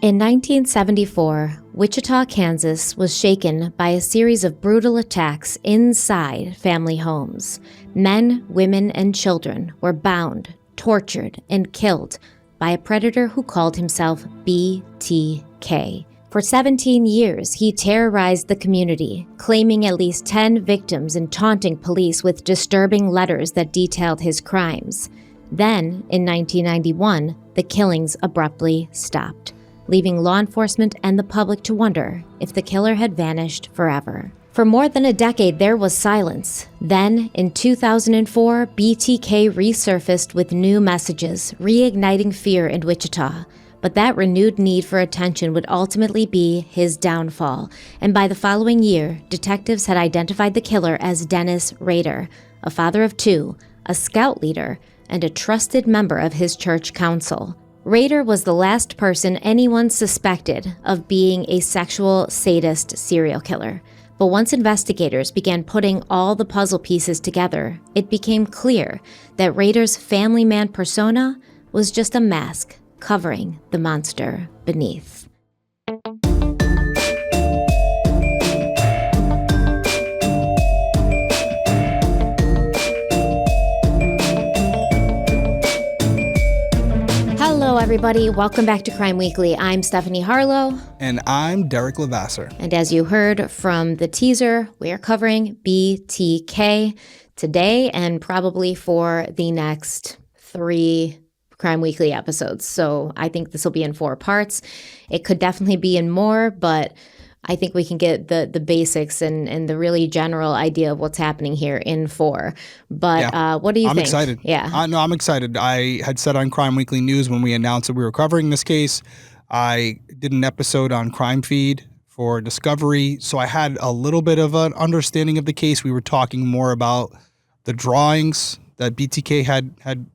In 1974, Wichita, Kansas was shaken by a series of brutal attacks inside family homes. Men, women, and children were bound, tortured, and killed by a predator who called himself BTK. For 17 years, he terrorized the community, claiming at least 10 victims and taunting police with disturbing letters that detailed his crimes. Then, in 1991, the killings abruptly stopped, leaving law enforcement and the public to wonder if the killer had vanished forever. For more than a decade, there was silence. Then, in 2004, BTK resurfaced with new messages, reigniting fear in Wichita. But that renewed need for attention would ultimately be his downfall. And by the following year, detectives had identified the killer as Dennis Rader, a father of two, a scout leader, and a trusted member of his church council. Rader was the last person anyone suspected of being a sexual sadist serial killer. But once investigators began putting all the puzzle pieces together, it became clear that Rader's family man persona was just a mask covering the monster beneath. Hello, everybody. Welcome back to Crime Weekly. I'm Stephanie Harlow. And I'm Derek Lavasser. And as you heard from the teaser, we are covering BTK today and probably for the next 3 Crime Weekly episodes. So I think this will be in 4 parts. It could definitely be in more, but I think we can get the basics and the really general idea of what's happening here in 4. But what do you think? I'm excited. Yeah. No, I'm excited. I had said on Crime Weekly News when we announced that we were covering this case, I did an episode on Crime Feed for Discovery. So I had a little bit of an understanding of the case. We were talking more about the drawings that BTK had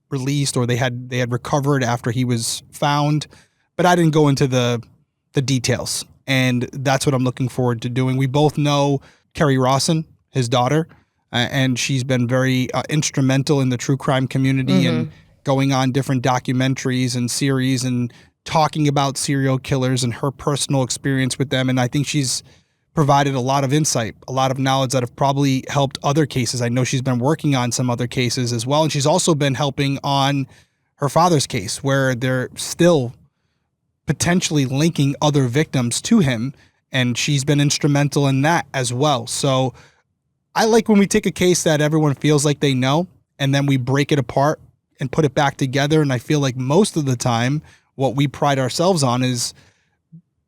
released or they had recovered after he was found. But I didn't go into the details. And that's what I'm looking forward to doing. We both know Kerry Rawson, his daughter, and she's been very instrumental in the true crime community and going on different documentaries and series and talking about serial killers and her personal experience with them. And I think she's provided a lot of insight, a lot of knowledge that have probably helped other cases. I know she's been working on some other cases as well. And she's also been helping on her father's case where they're still potentially linking other victims to him. And she's been instrumental in that as well. So I like when we take a case that everyone feels like they know and then we break it apart and put it back together. And I feel like most of the time what we pride ourselves on is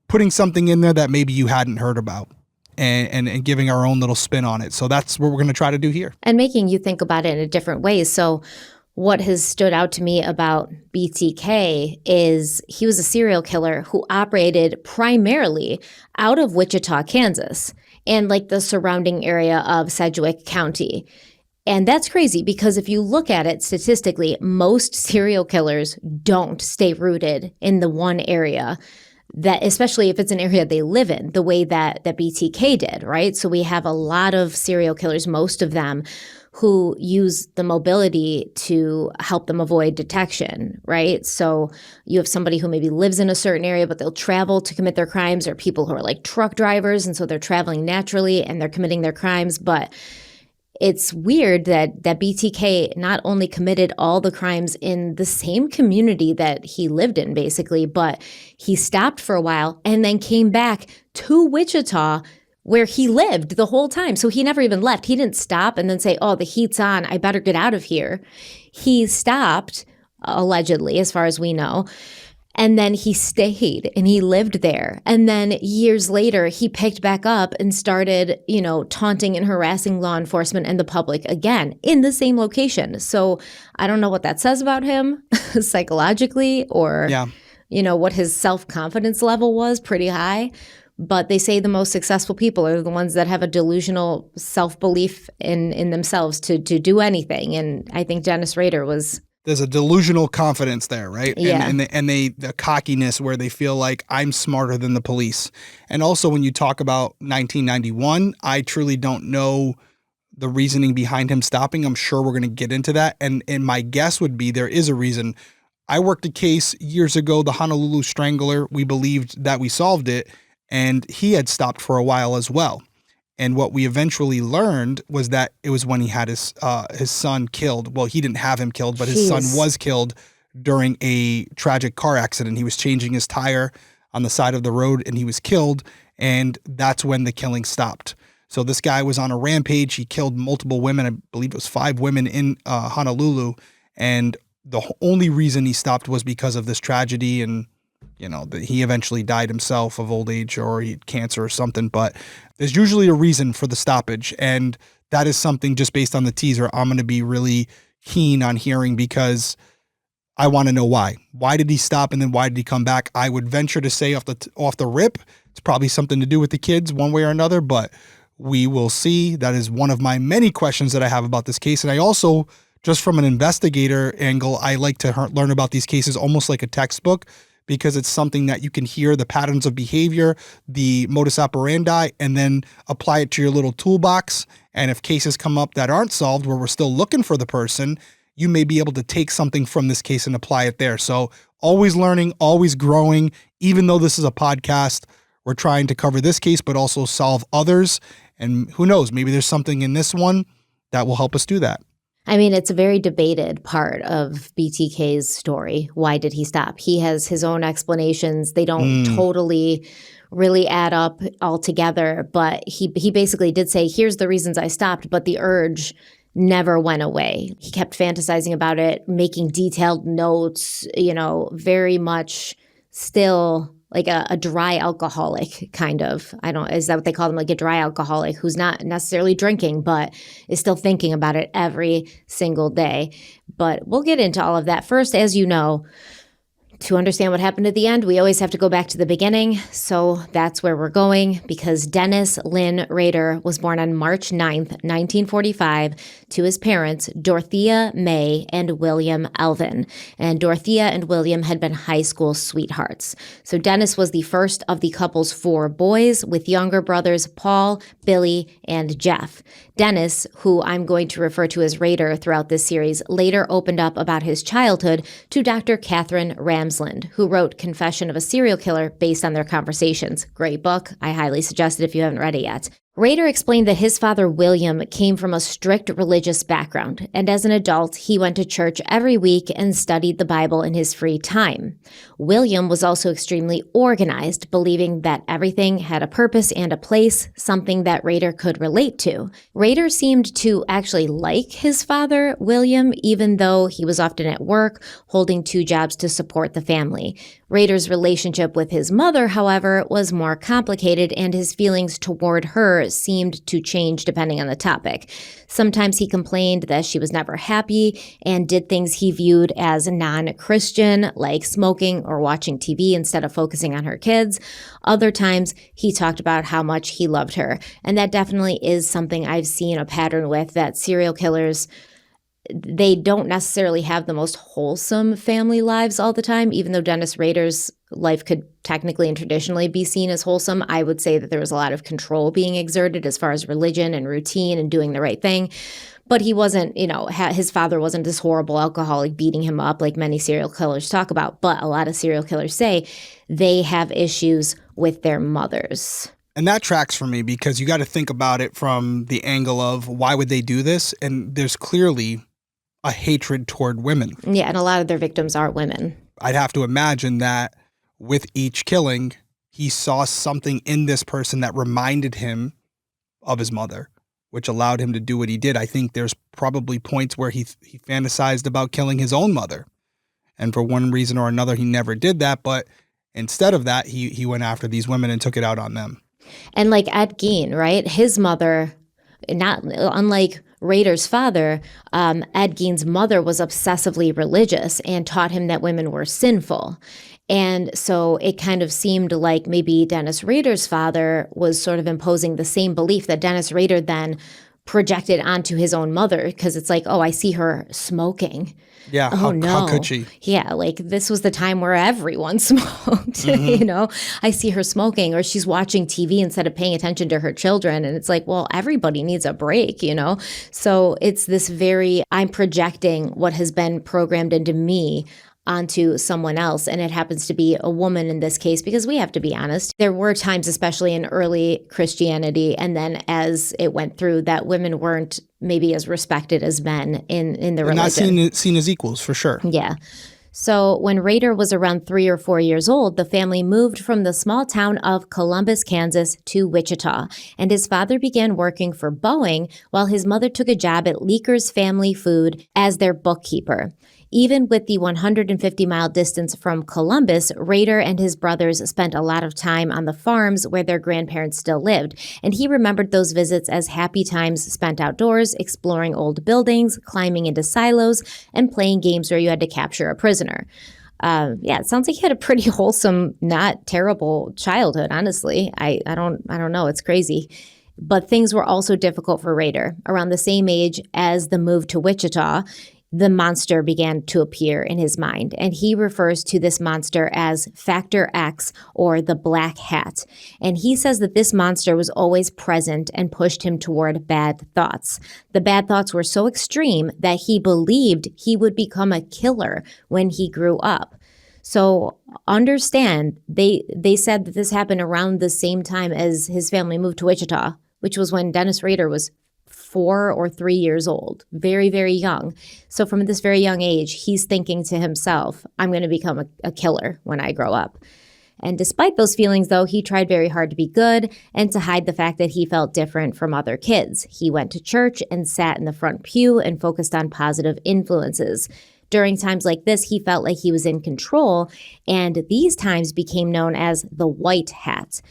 putting something in there that maybe you hadn't heard about and giving our own little spin on it. So that's what we're going to try to do here. And making you think about it in a different way. So what has stood out to me about BTK is he was a serial killer who operated primarily out of Wichita, Kansas, and like the surrounding area of Sedgwick County. And that's crazy because if you look at it statistically, most serial killers don't stay rooted in the one area, that especially if it's an area they live in, the way that BTK did, right? So we have a lot of serial killers, most of them, who use the mobility to help them avoid detection, right? So you have somebody who maybe lives in a certain area, but they'll travel to commit their crimes, or people who are like truck drivers, and so they're traveling naturally and they're committing their crimes. But it's weird that BTK not only committed all the crimes in the same community that he lived in, basically, but he stopped for a while and then came back to Wichita where he lived the whole time. So he never even left. He didn't stop and then say, oh, the heat's on, I better get out of here. He stopped, allegedly, as far as we know, and then he stayed and he lived there. And then years later, he picked back up and started, taunting and harassing law enforcement and the public again in the same location. So I don't know what that says about him psychologically or, what his self-confidence level was, pretty high. But they say the most successful people are the ones that have a delusional self-belief in themselves to do anything. And I think Dennis Rader was... There's a delusional confidence there, right? Yeah. And the cockiness where they feel like I'm smarter than the police. And also when you talk about 1991, I truly don't know the reasoning behind him stopping. I'm sure we're going to get into that. And my guess would be there is a reason. I worked a case years ago, the Honolulu Strangler. We believed that we solved it, and he had stopped for a while as well. And what we eventually learned was that it was when he had his son killed. Well, he didn't have him killed, but his son was killed during a tragic car accident. He was changing his tire on the side of the road, and he was killed, and that's when the killing stopped. So this guy was on a rampage. He killed multiple women. I believe it was 5 women in Honolulu, and the only reason he stopped was because of this tragedy, and he eventually died himself of old age, or he had cancer or something. But there's usually a reason for the stoppage, and that is something, just based on the teaser, I'm going to be really keen on hearing, because I want to know why. Why did he stop, and then why did he come back? I would venture to say off the rip, it's probably something to do with the kids one way or another, but we will see. That is one of my many questions that I have about this case. And I also, just from an investigator angle, I like to learn about these cases almost like a textbook, because it's something that you can hear the patterns of behavior, the modus operandi, and then apply it to your little toolbox. And if cases come up that aren't solved, where we're still looking for the person, you may be able to take something from this case and apply it there. So always learning, always growing. Even though this is a podcast, we're trying to cover this case, but also solve others. And who knows, maybe there's something in this one that will help us do that. I mean, it's a very debated part of BTK's story. Why did he stop? He has his own explanations. They don't totally really add up altogether, but he basically did say, here's the reasons I stopped, but the urge never went away. He kept fantasizing about it, making detailed notes, very much still like a dry alcoholic kind of. Is that what they call them? Like a dry alcoholic who's not necessarily drinking, but is still thinking about it every single day. But we'll get into all of that. First, as you know, to understand what happened at the end, we always have to go back to the beginning. So that's where we're going, because Dennis Lynn Rader was born on March 9th, 1945, to his parents, Dorothea May and William Elvin. And Dorothea and William had been high school sweethearts. So Dennis was the first of the couple's 4 boys, with younger brothers Paul, Billy, and Jeff. Dennis, who I'm going to refer to as Rader throughout this series, later opened up about his childhood to Dr. Catherine Ramsland, who wrote Confession of a Serial Killer based on their conversations. Great book. I highly suggest it if you haven't read it yet. Rader explained that his father, William, came from a strict religious background, and as an adult, he went to church every week and studied the Bible in his free time. William was also extremely organized, believing that everything had a purpose and a place, something that Rader could relate to. Rader seemed to actually like his father, William, even though he was often at work, holding 2 jobs to support the family. Rader's relationship with his mother, however, was more complicated, and his feelings toward her seemed to change depending on the topic. Sometimes he complained that she was never happy and did things he viewed as non-Christian, like smoking or watching TV instead of focusing on her kids. Other times, he talked about how much he loved her. And that definitely is something I've seen a pattern with, that serial killers, they don't necessarily have the most wholesome family lives all the time. Even though Dennis Rader's life could technically and traditionally be seen as wholesome, I would say that there was a lot of control being exerted as far as religion and routine and doing the right thing. But he wasn't, his father wasn't this horrible alcoholic beating him up like many serial killers talk about. But a lot of serial killers say they have issues with their mothers. And that tracks for me, because you got to think about it from the angle of why would they do this? And there's clearly a hatred toward women. Yeah, and a lot of their victims are women. I'd have to imagine that with each killing, he saw something in this person that reminded him of his mother, which allowed him to do what he did. I think there's probably points where he fantasized about killing his own mother. And for one reason or another, he never did that. But instead of that, he went after these women and took it out on them. And like Ed Gein, right? His mother, unlike Rader's father, Ed Gein's mother was obsessively religious and taught him that women were sinful. And so it kind of seemed like maybe Dennis Rader's father was sort of imposing the same belief that Dennis Rader then projected onto his own mother, because it's like, oh, I see her smoking. Yeah, how could she? Yeah, like this was the time where everyone smoked, I see her smoking, or she's watching TV instead of paying attention to her children. And it's like, well, everybody needs a break, So it's this I'm projecting what has been programmed into me onto someone else. And it happens to be a woman in this case, because we have to be honest. There were times, especially in early Christianity, and then as it went through, that women weren't maybe as respected as men in the religion. Not seen as equals, for sure. Yeah. So when Rader was around 3 or 4 years old, the family moved from the small town of Columbus, Kansas to Wichita, and his father began working for Boeing while his mother took a job at Leaker's Family Food as their bookkeeper. Even with the 150-mile distance from Columbus, Rader and his brothers spent a lot of time on the farms where their grandparents still lived, and he remembered those visits as happy times spent outdoors, exploring old buildings, climbing into silos, and playing games where you had to capture a prisoner. It sounds like he had a pretty wholesome, not terrible childhood, honestly. I don't know. It's crazy. But things were also difficult for Rader. Around the same age as the move to Wichita, the monster began to appear in his mind, and he refers to this monster as Factor X, or the Black Hat. And he says that this monster was always present and pushed him toward bad thoughts. The bad thoughts were so extreme that he believed he would become a killer when he grew up. So understand, they said that this happened around the same time as his family moved to Wichita, which was when Dennis Rader was 4 or 3 years old, very, very young. So from this very young age, he's thinking to himself, I'm going to become a killer when I grow up. And despite those feelings, though, he tried very hard to be good and to hide the fact that he felt different from other kids. He went to church and sat in the front pew and focused on positive influences. During times like this, he felt like he was in control, and these times became known as the White Hat.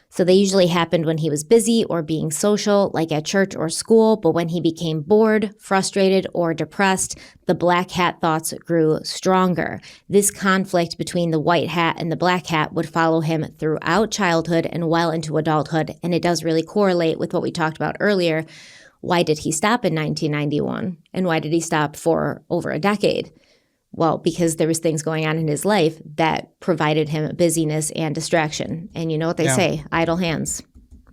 So they usually happened when he was busy or being social, like at church or school, but when he became bored, frustrated, or depressed, the Black Hat thoughts grew stronger. This conflict between the White Hat and the Black Hat would follow him throughout childhood and well into adulthood, and it does really correlate with what we talked about earlier. Why did he stop in 1991? And why did he stop for over a decade? Well, because there was things going on in his life that provided him busyness and distraction. And you know what they say, idle hands.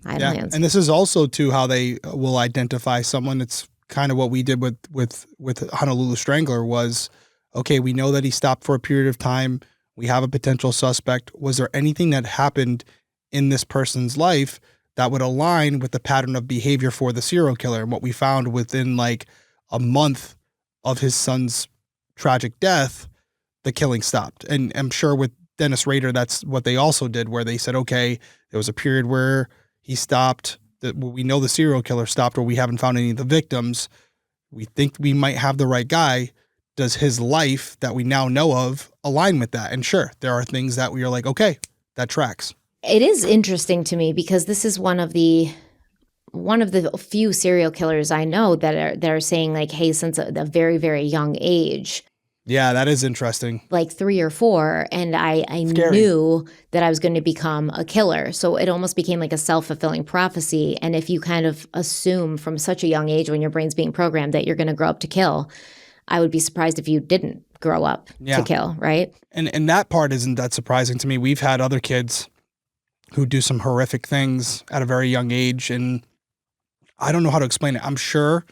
Idle hands. And this is also, too, how they will identify someone. It's kind of what we did with Honolulu Strangler was, okay, we know that he stopped for a period of time. We have a potential suspect. Was there anything that happened in this person's life that would align with the pattern of behavior for the serial killer? And what we found within like a month of his son's tragic death, the killing stopped. And I'm sure with Dennis Rader, that's what they also did, where they said, okay, there was a period where he stopped, that we know the serial killer stopped, or we haven't found any of the victims. We think we might have the right guy. Does his life that we now know of align with that? And sure, there are things that we are like, okay, that tracks. It is interesting to me because this is one of the few serial killers I know that are saying like, hey, since a very, very young age. Yeah, that is interesting. Like 3 or 4, and I knew that I was going to become a killer. So it almost became like a self-fulfilling prophecy. And if you kind of assume from such a young age when your brain's being programmed that you're going to grow up to kill, I would be surprised if you didn't grow up to kill, right? And that part isn't that surprising to me. We've had other kids who do some horrific things at a very young age, and I don't know how to explain it. I'm sure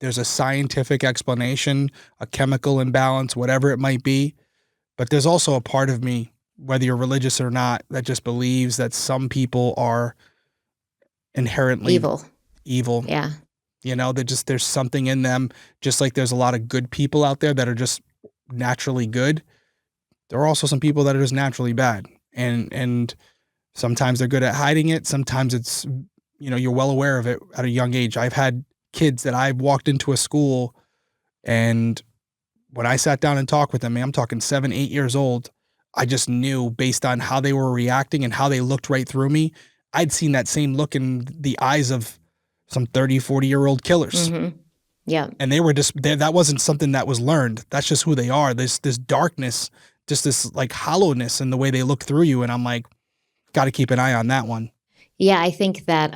there's a scientific explanation, a chemical imbalance, whatever it might be. But there's also a part of me, whether you're religious or not, that just believes that some people are inherently evil. Yeah. You know, there's something in them, just like there's a lot of good people out there that are just naturally good. There are also some people that are just naturally bad. And sometimes they're good at hiding it. Sometimes it's, you're well aware of it at a young age. I've had kids that I've walked into a school, and when I sat down and talked with them, I'm talking 7, 8 years old, I just knew based on how they were reacting and how they looked right through me, I'd seen that same look in the eyes of some 30, 40-year-old killers. Mm-hmm. Yeah. And they were just, that wasn't something that was learned. That's just who they are. This darkness, just this like hollowness in the way they look through you. And I'm like, got to keep an eye on that one. Yeah, I think that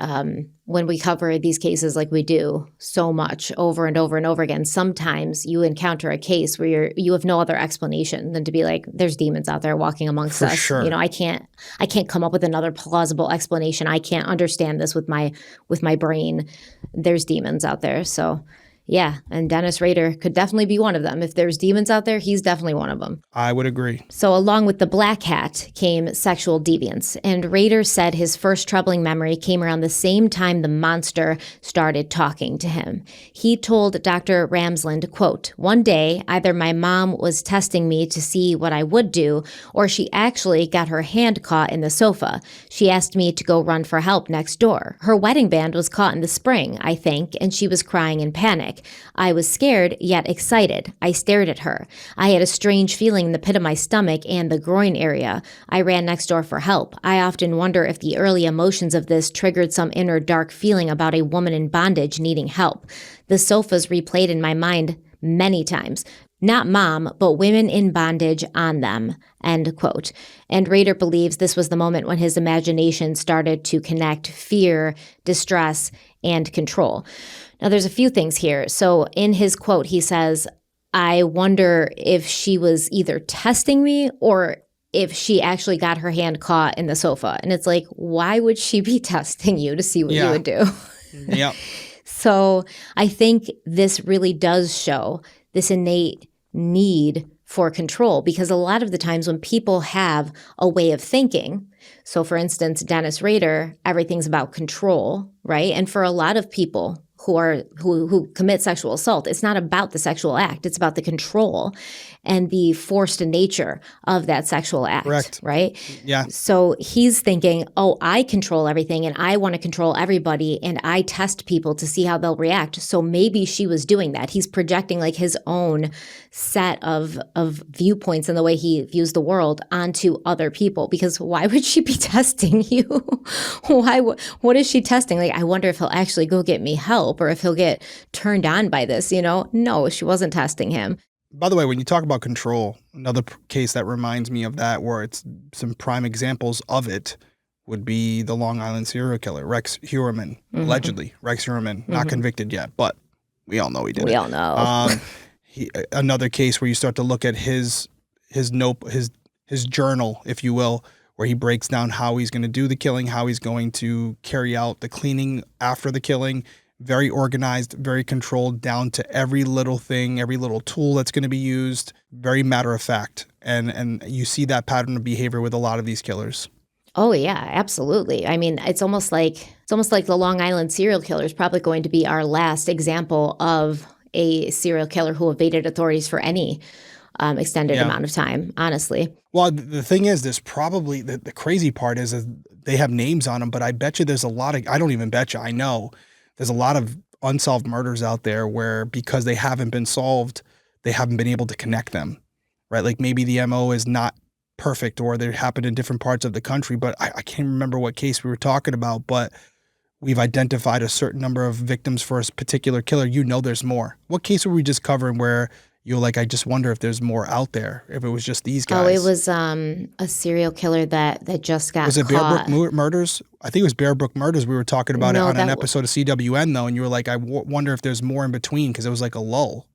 when we cover these cases like we do so much over and over and over again, sometimes you encounter a case where you have no other explanation than to be like, there's demons out there walking amongst us. Sure. I can't come up with another plausible explanation. I can't understand this with my brain. There's demons out there. So Yeah, and Dennis Rader could definitely be one of them. If there's demons out there, he's definitely one of them. I would agree. So along with the black hat came sexual deviance, and Rader said his first troubling memory came around the same time the monster started talking to him. He told Dr. Ramsland, quote, "One day, either my mom was testing me to see what I would do, or she actually got her hand caught in the sofa. She asked me to go run for help next door. Her wedding band was caught in the spring, I think, and she was crying in panic. I was scared, yet excited. I stared at her. I had a strange feeling in the pit of my stomach and the groin area. I ran next door for help. I often wonder if the early emotions of this triggered some inner dark feeling about a woman in bondage needing help. The sofas replayed in my mind many times. Not mom, but women in bondage on them," end quote. And Rader believes this was the moment when his imagination started to connect fear, distress, and control. Now, there's a few things here. So in his quote, he says, "I wonder if she was either testing me or if she actually got her hand caught in the sofa." And it's like, why would she be testing you to see what you would do? Yeah. So I think this really does show this innate need for control, because a lot of the times when people have a way of thinking, so for instance, Dennis Rader, everything's about control, right? And for a lot of people who commit sexual assault, it's not about the sexual act, it's about the control and the forced nature of that sexual act. Correct. Right? Yeah. So he's thinking, oh, I control everything and I want to control everybody and I test people to see how they'll react. So maybe she was doing that. He's projecting like his own set of viewpoints and the way he views the world onto other people, because why would she be testing you? What is she testing? Like, I wonder if he'll actually go get me help or if he'll get turned on by this, No, she wasn't testing him. By the way, when you talk about control, another case that reminds me of that, where it's some prime examples of it, would be the Long Island serial killer, Rex Heuermann, allegedly. Rex Heuermann, not convicted yet, but we all know he did it. We all know. Another case where you start to look at his journal, if you will, where he breaks down how he's going to do the killing, how he's going to carry out the cleaning after the killing. Very organized, very controlled, down to every little thing, every little tool that's going to be used. Very matter of fact. And you see that pattern of behavior with a lot of these killers. Oh yeah, absolutely. I mean, it's almost like the Long Island serial killer is probably going to be our last example of a serial killer who evaded authorities for any extended amount of time, honestly. Well, the thing is, there's probably, the crazy part is they have names on them, but I bet you there's a lot of, I don't even bet you, I know, there's a lot of unsolved murders out there where, because they haven't been solved, they haven't been able to connect them, right? Like maybe the MO is not perfect or they happen in different parts of the country, but I can't remember what case we were talking about, but we've identified a certain number of victims for a particular killer. There's more. What case were we just covering where you're like, I just wonder if there's more out there, if it was just these guys? Oh, it was a serial killer that just got caught. Was it Bear Brook Murders? I think it was Bear Brook Murders. We were talking about it on an episode of CWN, though, and you were like, I wonder if there's more in between, because it was like a lull.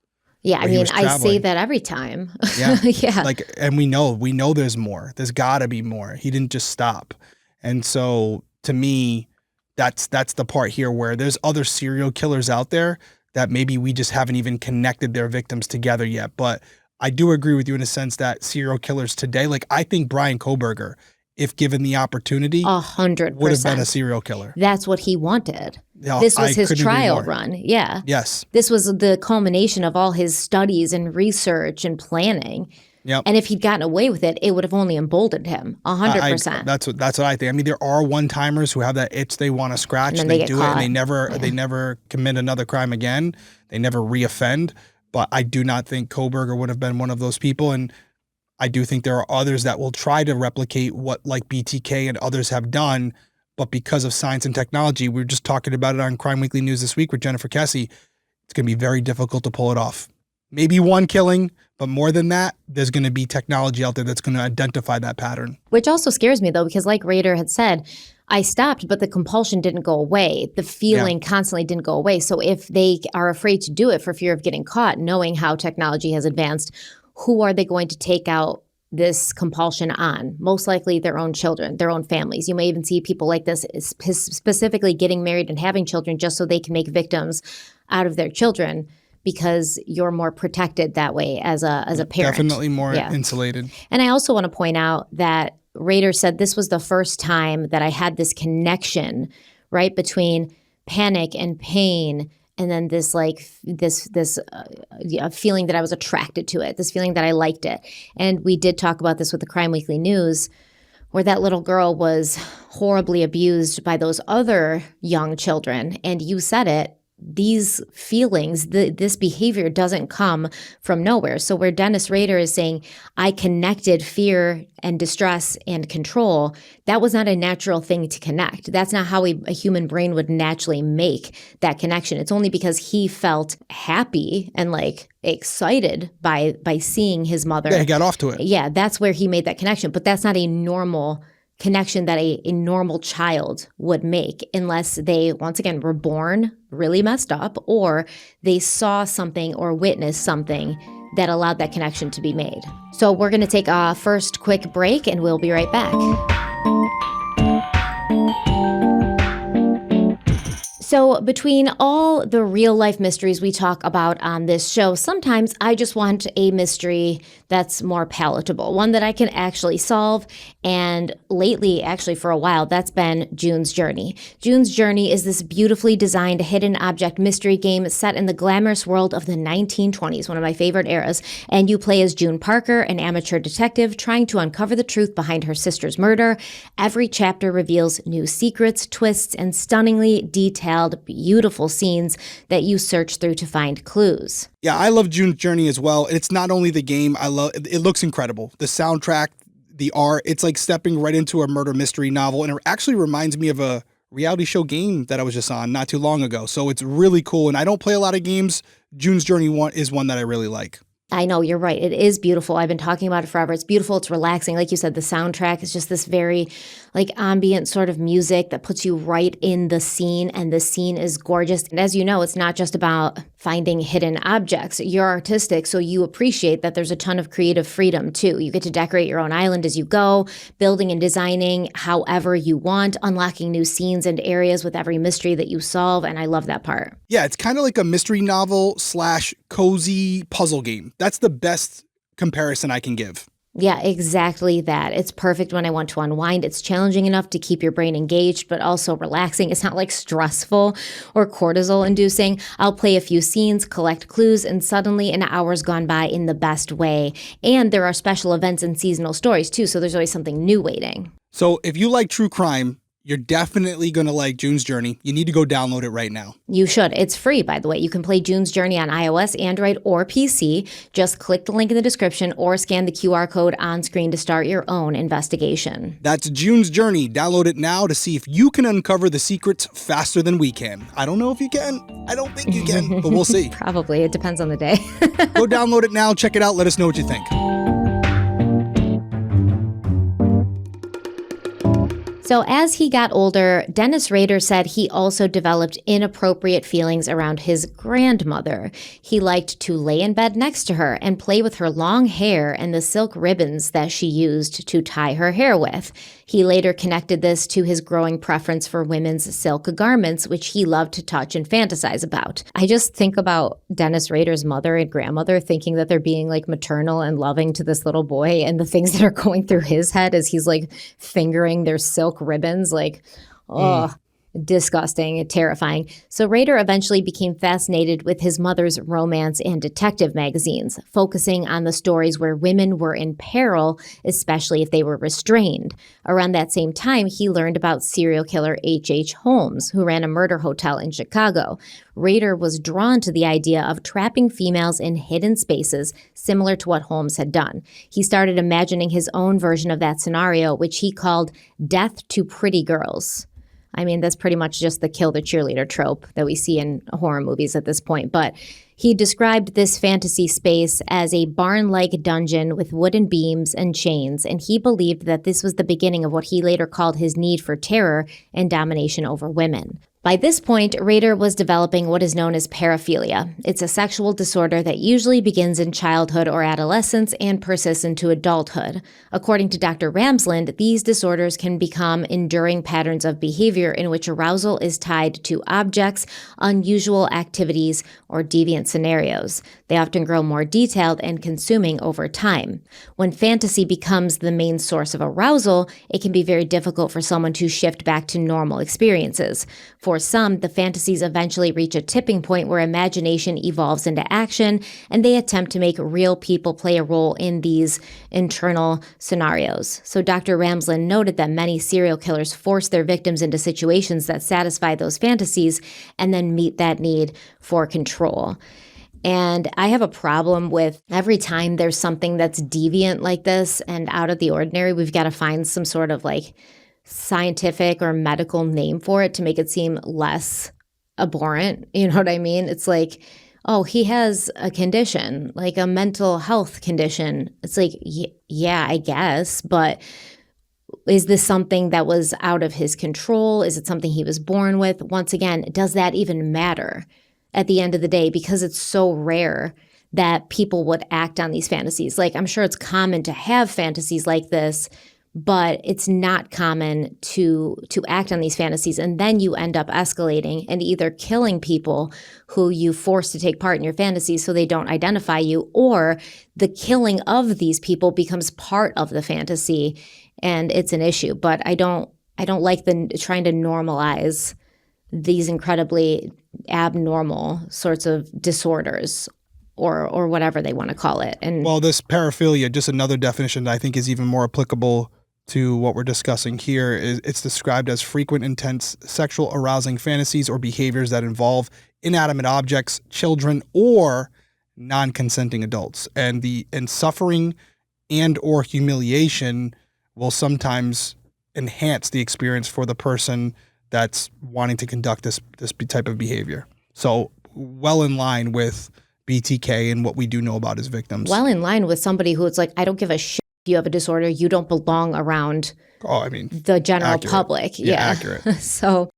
Yeah, I mean, I say that every time. Yeah. Yeah. And we know there's more. There's got to be more. He didn't just stop. And so, to me, that's the part here where there's other serial killers out there that maybe we just haven't even connected their victims together yet. But I do agree with you in a sense that serial killers today, like I think Brian Kohberger, if given the opportunity, 100% would have been a serial killer. That's what he wanted. This was his trial run. Yeah. Yes. This was the culmination of all his studies and research and planning. Yep. And if he'd gotten away with it, it would have only emboldened him 100%. That's what I think. I mean, there are one-timers who have that itch they want to scratch, and they do it, and they never commit another crime again. They never reoffend. But I do not think Kohberger would have been one of those people, and I do think there are others that will try to replicate what like BTK and others have done, but because of science and technology, we were just talking about it on Crime Weekly News this week with Jennifer Kessie, it's going to be very difficult to pull it off. Maybe one killing, but more than that, there's going to be technology out there that's going to identify that pattern. Which also scares me, though, because like Rader had said, I stopped, but the compulsion didn't go away. The feeling constantly didn't go away. So if they are afraid to do it for fear of getting caught, knowing how technology has advanced, who are they going to take out this compulsion on? Most likely their own children, their own families. You may even see people like this specifically getting married and having children just so they can make victims out of their children. because you're more protected that way as a parent. Definitely more insulated. And I also want to point out that Rader said this was the first time that I had this connection, right, between panic and pain, and then this feeling that I was attracted to it, this feeling that I liked it. And we did talk about this with the Crime Weekly News, where that little girl was horribly abused by those other young children. And you said it, these feelings, this behavior doesn't come from nowhere. So where Dennis Rader is saying, I connected fear and distress and control, that was not a natural thing to connect. That's not how a human brain would naturally make that connection. It's only because he felt happy and like excited by seeing his mother. Yeah, he got off to it. Yeah, that's where he made that connection. But that's not a normal connection that a normal child would make unless they, once again, were born really messed up or they saw something or witnessed something that allowed that connection to be made. So we're going to take a first quick break and we'll be right back. So between all the real life mysteries we talk about on this show, sometimes I just want a mystery that's more palatable, one that I can actually solve. And lately, actually for a while, that's been June's Journey. June's Journey is this beautifully designed hidden object mystery game set in the glamorous world of the 1920s, one of my favorite eras. And you play as June Parker, an amateur detective trying to uncover the truth behind her sister's murder. Every chapter reveals new secrets, twists, and stunningly detailed, beautiful scenes that you search through to find clues. Yeah, I love June's Journey as well. It's not only the game, it looks incredible. The soundtrack, the art, it's like stepping right into a murder mystery novel. And it actually reminds me of a reality show game that I was just on not too long ago. So it's really cool. And I don't play a lot of games. June's Journey is one that I really like. I know, you're right. It is beautiful. I've been talking about it forever. It's beautiful. It's relaxing. Like you said, the soundtrack is just this very like ambient sort of music that puts you right in the scene, and the scene is gorgeous. And as you know, it's not just about finding hidden objects. You're artistic, so you appreciate that there's a ton of creative freedom too. You get to decorate your own island as you go, building and designing however you want, unlocking new scenes and areas with every mystery that you solve, and I love that part. Yeah, it's kind of like a mystery novel / cozy puzzle game. That's the best comparison I can give. Yeah, exactly that. It's perfect when I want to unwind. It's challenging enough to keep your brain engaged, but also relaxing. It's not like stressful or cortisol inducing. I'll play a few scenes, collect clues, and suddenly an hour's gone by in the best way. And there are special events and seasonal stories too, so there's always something new waiting. So if you like true crime, you're definitely going to like June's Journey. You need to go download it right now. You should. It's free, by the way. You can play June's Journey on iOS, Android, or PC. Just click the link in the description or scan the QR code on screen to start your own investigation. That's June's Journey. Download it now to see if you can uncover the secrets faster than we can. I don't know if you can. I don't think you can, but we'll see. Probably. It depends on the day. Go download it now. Check it out. Let us know what you think. So as he got older, Dennis Rader said he also developed inappropriate feelings around his grandmother. He liked to lay in bed next to her and play with her long hair and the silk ribbons that she used to tie her hair with. He later connected this to his growing preference for women's silk garments, which he loved to touch and fantasize about. I just think about Dennis Rader's mother and grandmother thinking that they're being like maternal and loving to this little boy, and the things that are going through his head as he's like fingering their silk ribbons, like, oh, disgusting, terrifying. So Rader eventually became fascinated with his mother's romance and detective magazines, focusing on the stories where women were in peril, especially if they were restrained. Around that same time, he learned about serial killer H.H. Holmes, who ran a murder hotel in Chicago. Rader was drawn to the idea of trapping females in hidden spaces, similar to what Holmes had done. He started imagining his own version of that scenario, which he called Death to Pretty Girls. I mean, that's pretty much just the kill the cheerleader trope that we see in horror movies at this point. But he described this fantasy space as a barn-like dungeon with wooden beams and chains, and he believed that this was the beginning of what he later called his need for terror and domination over women. By this point, Rader was developing what is known as paraphilia. It's a sexual disorder that usually begins in childhood or adolescence and persists into adulthood. According to Dr. Ramsland, these disorders can become enduring patterns of behavior in which arousal is tied to objects, unusual activities, or deviant scenarios. They often grow more detailed and consuming over time. When fantasy becomes the main source of arousal, it can be very difficult for someone to shift back to normal experiences. For some, the fantasies eventually reach a tipping point where imagination evolves into action, and they attempt to make real people play a role in these internal scenarios. So Dr. Ramsland noted that many serial killers force their victims into situations that satisfy those fantasies and then meet that need for control. And I have a problem with every time there's something that's deviant like this and out of the ordinary, we've got to find some sort of like scientific or medical name for it to make it seem less abhorrent. You know what I mean? It's like, oh, he has a condition, like a mental health condition. It's like, yeah, I guess, but is this something that was out of his control? Is it something he was born with? Once again, does that even matter at the end of the day? Because it's so rare that people would act on these fantasies. Like, I'm sure it's common to have fantasies like this, but it's not common to act on these fantasies. And then you end up escalating and either killing people who you force to take part in your fantasies so they don't identify you, or the killing of these people becomes part of the fantasy and it's an issue. But I don't like trying to normalize these incredibly abnormal sorts of disorders or whatever they want to call it. And well, this paraphilia, just another definition that I think is even more applicable to what we're discussing here, is it's described as frequent, intense, sexual arousing fantasies or behaviors that involve inanimate objects, children, or non-consenting adults. And suffering and or humiliation will sometimes enhance the experience for the person that's wanting to conduct this type of behavior. So well in line with BTK and what we do know about his victims. Well in line with somebody who it's like, I don't give a shit if you have a disorder. You don't belong around the general public. Yeah, accurate. So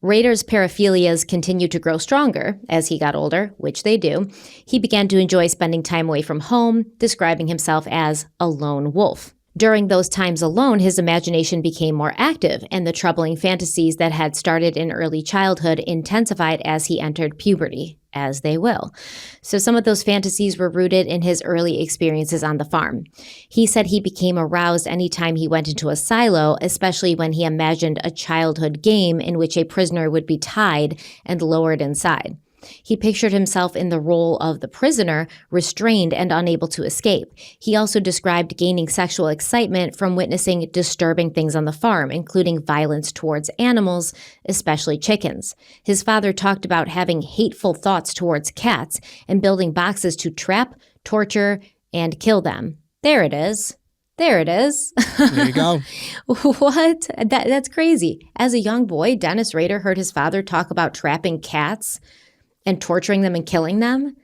Rader's paraphilias continued to grow stronger as he got older, which they do. He began to enjoy spending time away from home, describing himself as a lone wolf. During those times alone, his imagination became more active, and the troubling fantasies that had started in early childhood intensified as he entered puberty, as they will. So some of those fantasies were rooted in his early experiences on the farm. He said he became aroused anytime he went into a silo, especially when he imagined a childhood game in which a prisoner would be tied and lowered inside. He pictured himself in the role of the prisoner, restrained and unable to escape. He also described gaining sexual excitement from witnessing disturbing things on the farm, including violence towards animals, especially chickens. His father talked about having hateful thoughts towards cats and building boxes to trap, torture, and kill them. There it is. There it is. There you go. What? That's crazy. As a young boy, Dennis Rader heard his father talk about trapping cats and torturing them and killing them.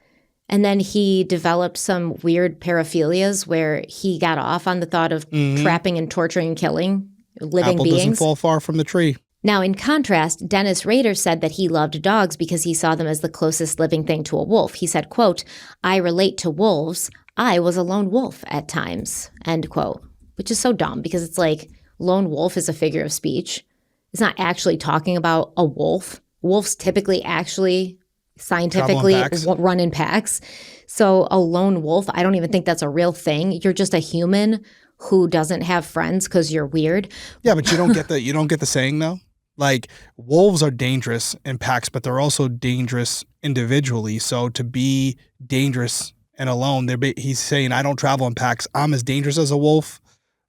And then he developed some weird paraphilias where he got off on the thought of trapping and torturing and killing living Apple beings. Doesn't fall far from the tree. Now, in contrast, Dennis Rader said that he loved dogs because he saw them as the closest living thing to a wolf. He said, quote, "I relate to wolves. I was a lone wolf at times," end quote, which is so dumb because it's like lone wolf is a figure of speech. It's not actually talking about a wolf. Wolves typically actually scientifically run in packs. So a lone wolf, I don't even think that's a real thing. You're just a human who doesn't have friends because you're weird. Yeah, but you don't get the saying though. Like, wolves are dangerous in packs, but they're also dangerous individually. So to be dangerous and alone, he's saying, I don't travel in packs. I'm as dangerous as a wolf,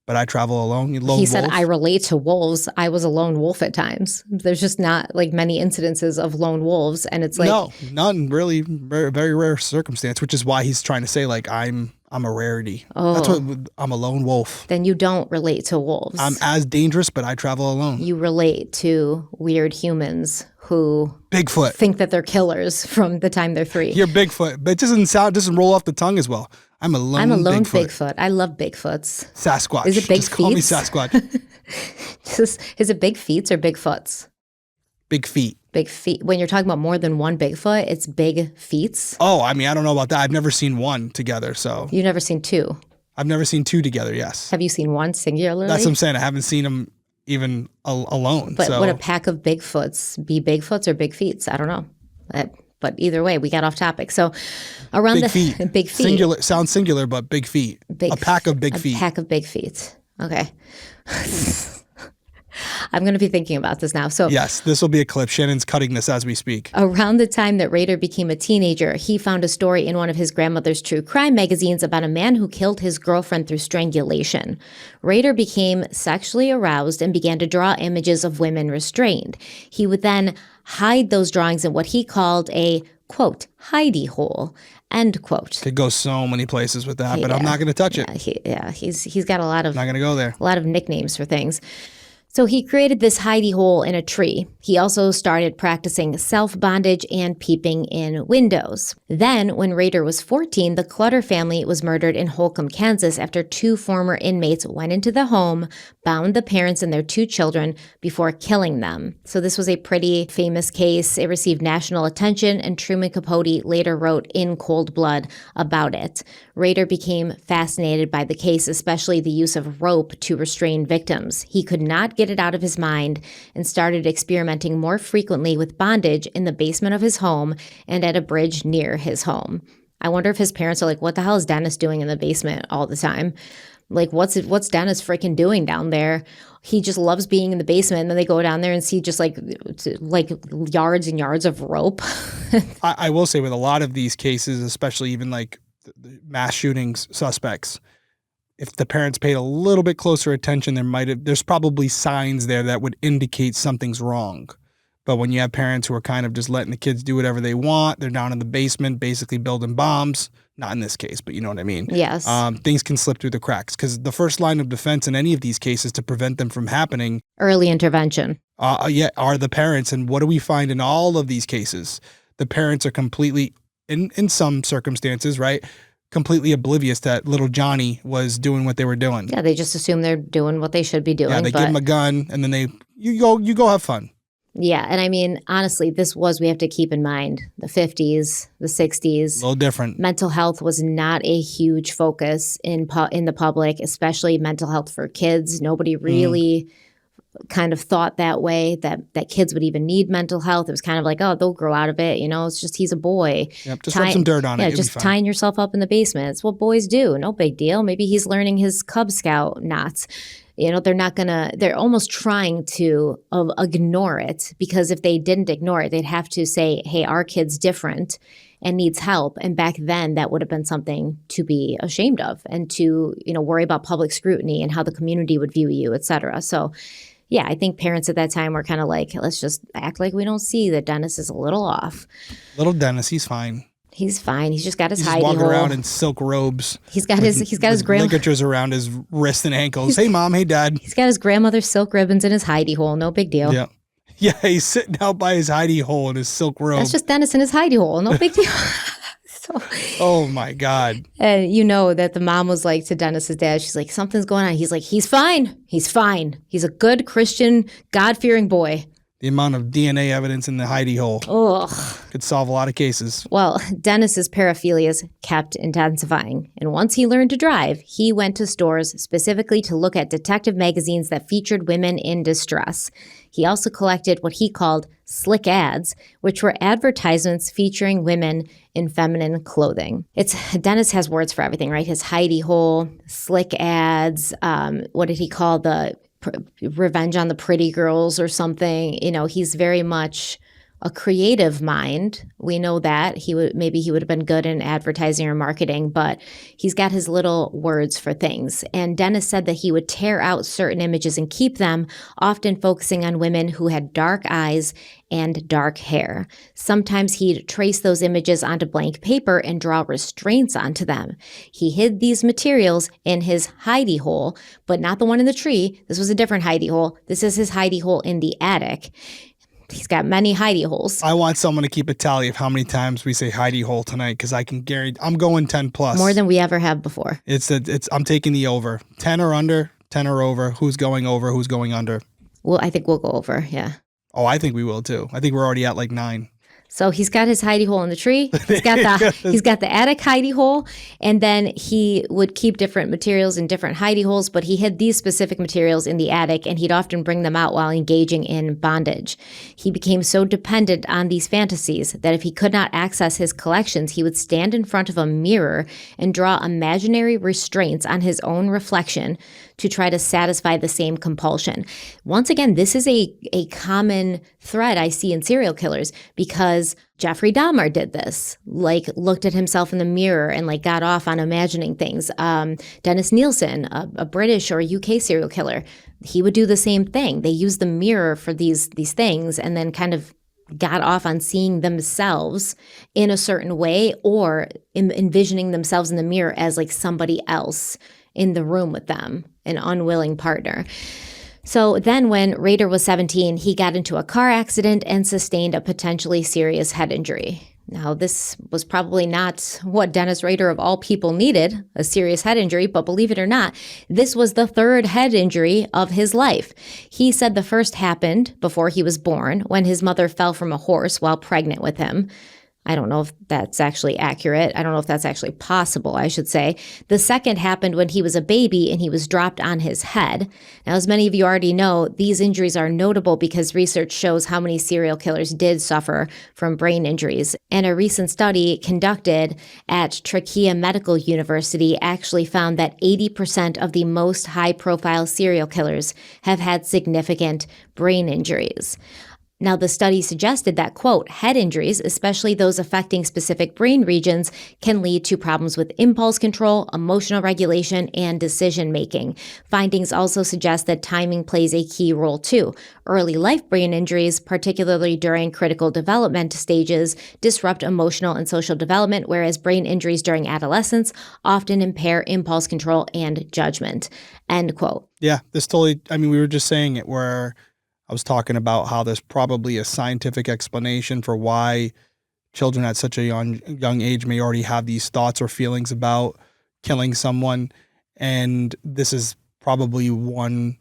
but I travel alone. He said, I relate to wolves. I was a lone wolf at times. There's just not like many incidences of lone wolves. And it's like, no, none really, very, very rare circumstance, which is why he's trying to say like, I'm a rarity. Oh, that's what I'm a lone wolf. Then you don't relate to wolves. I'm as dangerous, but I travel alone. You relate to weird humans who Bigfoot think that they're killers from the time they're 3. You're Bigfoot, but it doesn't roll off the tongue as well. I'm a lone Bigfoot. I love Bigfoots. Sasquatch. Is it big Just feet? call me Sasquatch. Is it big feets or Bigfoots? Big feet. Big feet. When you're talking about more than one Bigfoot, it's big feets. Oh, I mean, I don't know about that. I've never seen one together, so. You've never seen 2? I've never seen 2 together, yes. Have you seen one singularly? That's what I'm saying. I haven't seen them even alone. But so. would a pack of Bigfoots be Bigfoots or big feets? I don't know. But either way, we got off topic. So around Big feet. big feet. Singular, sounds singular, but big feet. A pack of big feet. A pack of big feet. Okay. I'm going to be thinking about this now. So yes, this will be a clip. Shannon's cutting this as we speak. Around the time that Rader became a teenager, he found a story in one of his grandmother's true crime magazines about a man who killed his girlfriend through strangulation. Rader became sexually aroused and began to draw images of women restrained. He would then hide those drawings in what he called a, quote, hidey hole, end quote. Could go so many places with that, but I'm not going to touch it. He's got a lot of... Not going to go there. A lot of nicknames for things. So he created this hidey hole in a tree. He also started practicing self-bondage and peeping in windows. Then, when Rader was 14, the Clutter family was murdered in Holcomb, Kansas after 2 former inmates went into the home, bound the parents and their 2 children before killing them. So this was a pretty famous case. It received national attention, and Truman Capote later wrote In Cold Blood about it. Rader became fascinated by the case, especially the use of rope to restrain victims. He could not get it out of his mind and started experimenting more frequently with bondage in the basement of his home and at a bridge near his home. I wonder if his parents are like, what the hell is Dennis doing in the basement all the time? Like, what's Dennis freaking doing down there? He just loves being in the basement. And then they go down there and see just like yards and yards of rope. I will say with a lot of these cases, especially even like the mass shootings suspects, if the parents paid a little bit closer attention, there's probably signs there that would indicate something's wrong. But when you have parents who are kind of just letting the kids do whatever they want, they're down in the basement basically building bombs. Not in this case, but you know what I mean? Yes. Things can slip through the cracks because the first line of defense in any of these cases to prevent them from happening. Early intervention. Are the parents. And what do we find in all of these cases? The parents are completely, in some circumstances, right? Completely oblivious that little Johnny was doing what they were doing. Yeah, they just assume they're doing what they should be doing. Yeah, they give him a gun and then you go have fun. Yeah, and I mean, honestly, we have to keep in mind, the 50s, the 60s. A little different. Mental health was not a huge focus in the public, especially mental health for kids. Nobody really kind of thought that way, that kids would even need mental health. It was kind of like, oh, they'll grow out of it. You know, it's just he's a boy. Yep, just rub some dirt on it. Yeah, just tying yourself up in the basement. It's what boys do. No big deal. Maybe he's learning his Cub Scout knots. You know, they're almost trying to ignore it, because if they didn't ignore it, they'd have to say, hey, our kid's different and needs help. And back then that would have been something to be ashamed of and to, worry about public scrutiny and how the community would view you, et cetera. So yeah, I think parents at that time were kind of like, let's just act like we don't see that Dennis is a little off. Little Dennis, he's fine. He's fine. He's just got his hidey hole. He's walking around in silk robes. He's got his ligatures around his wrists and ankles. Hey, Mom. Hey, Dad. He's got his grandmother's silk ribbons in his hidey hole. No big deal. Yeah. Yeah, he's sitting out by his hidey hole in his silk robe. That's just Dennis in his hidey hole. No big deal. Oh, my God. And you know that the mom was like to Dennis's dad, she's like, something's going on. He's like, he's fine. He's fine. He's a good Christian, God-fearing boy. The amount of DNA evidence in the hidey hole could solve a lot of cases. Well, Dennis's paraphilias kept intensifying. And once he learned to drive, he went to stores specifically to look at detective magazines that featured women in distress. He also collected what he called slick ads, which were advertisements featuring women in feminine clothing. Dennis has words for everything, right? His hidey hole, slick ads, what did he call the revenge on the pretty girls or something? He's very much a creative mind. We know that he would have been good in advertising or marketing, but he's got his little words for things. And Dennis said that he would tear out certain images and keep them, often focusing on women who had dark eyes and dark hair. Sometimes he'd trace those images onto blank paper and draw restraints onto them. He hid these materials in his hidey hole, but not the one in the tree. This was a different hidey hole. This is his hidey hole in the attic. He's got many hidey holes. I want someone to keep a tally of how many times we say hidey hole tonight, because I can guarantee I'm going 10 plus. More than we ever have before. I'm taking the over. 10 or under, 10 or over. Who's going over, who's going under? Well, I think we'll go over, yeah. Oh, I think we will too. I think we're already at like 9. So he's got his hidey hole in the tree. He's got the attic hidey hole, and then he would keep different materials in different hidey holes, but he hid these specific materials in the attic, and he'd often bring them out while engaging in bondage. He became so dependent on these fantasies that if he could not access his collections, he would stand in front of a mirror and draw imaginary restraints on his own reflection to try to satisfy the same compulsion. Once again, this is a common thread I see in serial killers, because Jeffrey Dahmer did this, like looked at himself in the mirror and like got off on imagining things. Dennis Nielsen, a British or UK serial killer, he would do the same thing. They used the mirror for these things and then kind of got off on seeing themselves in a certain way, or envisioning themselves in the mirror as like somebody else in the room with them, an unwilling partner. So then when Rader was 17, he got into a car accident and sustained a potentially serious head injury. Now, this was probably not what Dennis Rader of all people needed, a serious head injury, but believe it or not, this was the third head injury of his life. He said the first happened before he was born, when his mother fell from a horse while pregnant with him. I don't know if that's actually accurate. I don't know if that's actually possible, I should say. The second happened when he was a baby and he was dropped on his head. Now, as many of you already know, these injuries are notable because research shows how many serial killers did suffer from brain injuries. And a recent study conducted at Trachea Medical University actually found that 80% of the most high-profile serial killers have had significant brain injuries. Now, the study suggested that, quote, head injuries, especially those affecting specific brain regions, can lead to problems with impulse control, emotional regulation, and decision-making. Findings also suggest that timing plays a key role, too. Early life brain injuries, particularly during critical development stages, disrupt emotional and social development, whereas brain injuries during adolescence often impair impulse control and judgment, end quote. Yeah, this totally, I mean, we were just saying it where I was talking about how there's probably a scientific explanation for why children at such a young age may already have these thoughts or feelings about killing someone. And this is probably one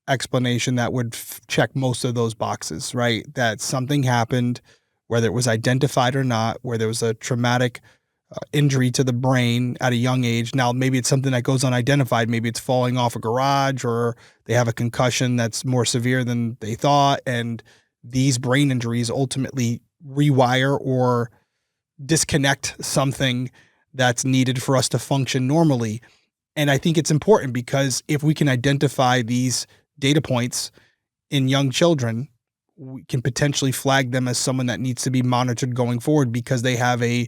explanation that would check most of those boxes, right? That something happened, whether it was identified or not, where there was a traumatic injury to the brain at a young age. Now, maybe it's something that goes unidentified. Maybe it's falling off a garage, or they have a concussion that's more severe than they thought. And these brain injuries ultimately rewire or disconnect something that's needed for us to function normally. And I think it's important because if we can identify these data points in young children, we can potentially flag them as someone that needs to be monitored going forward, because they have a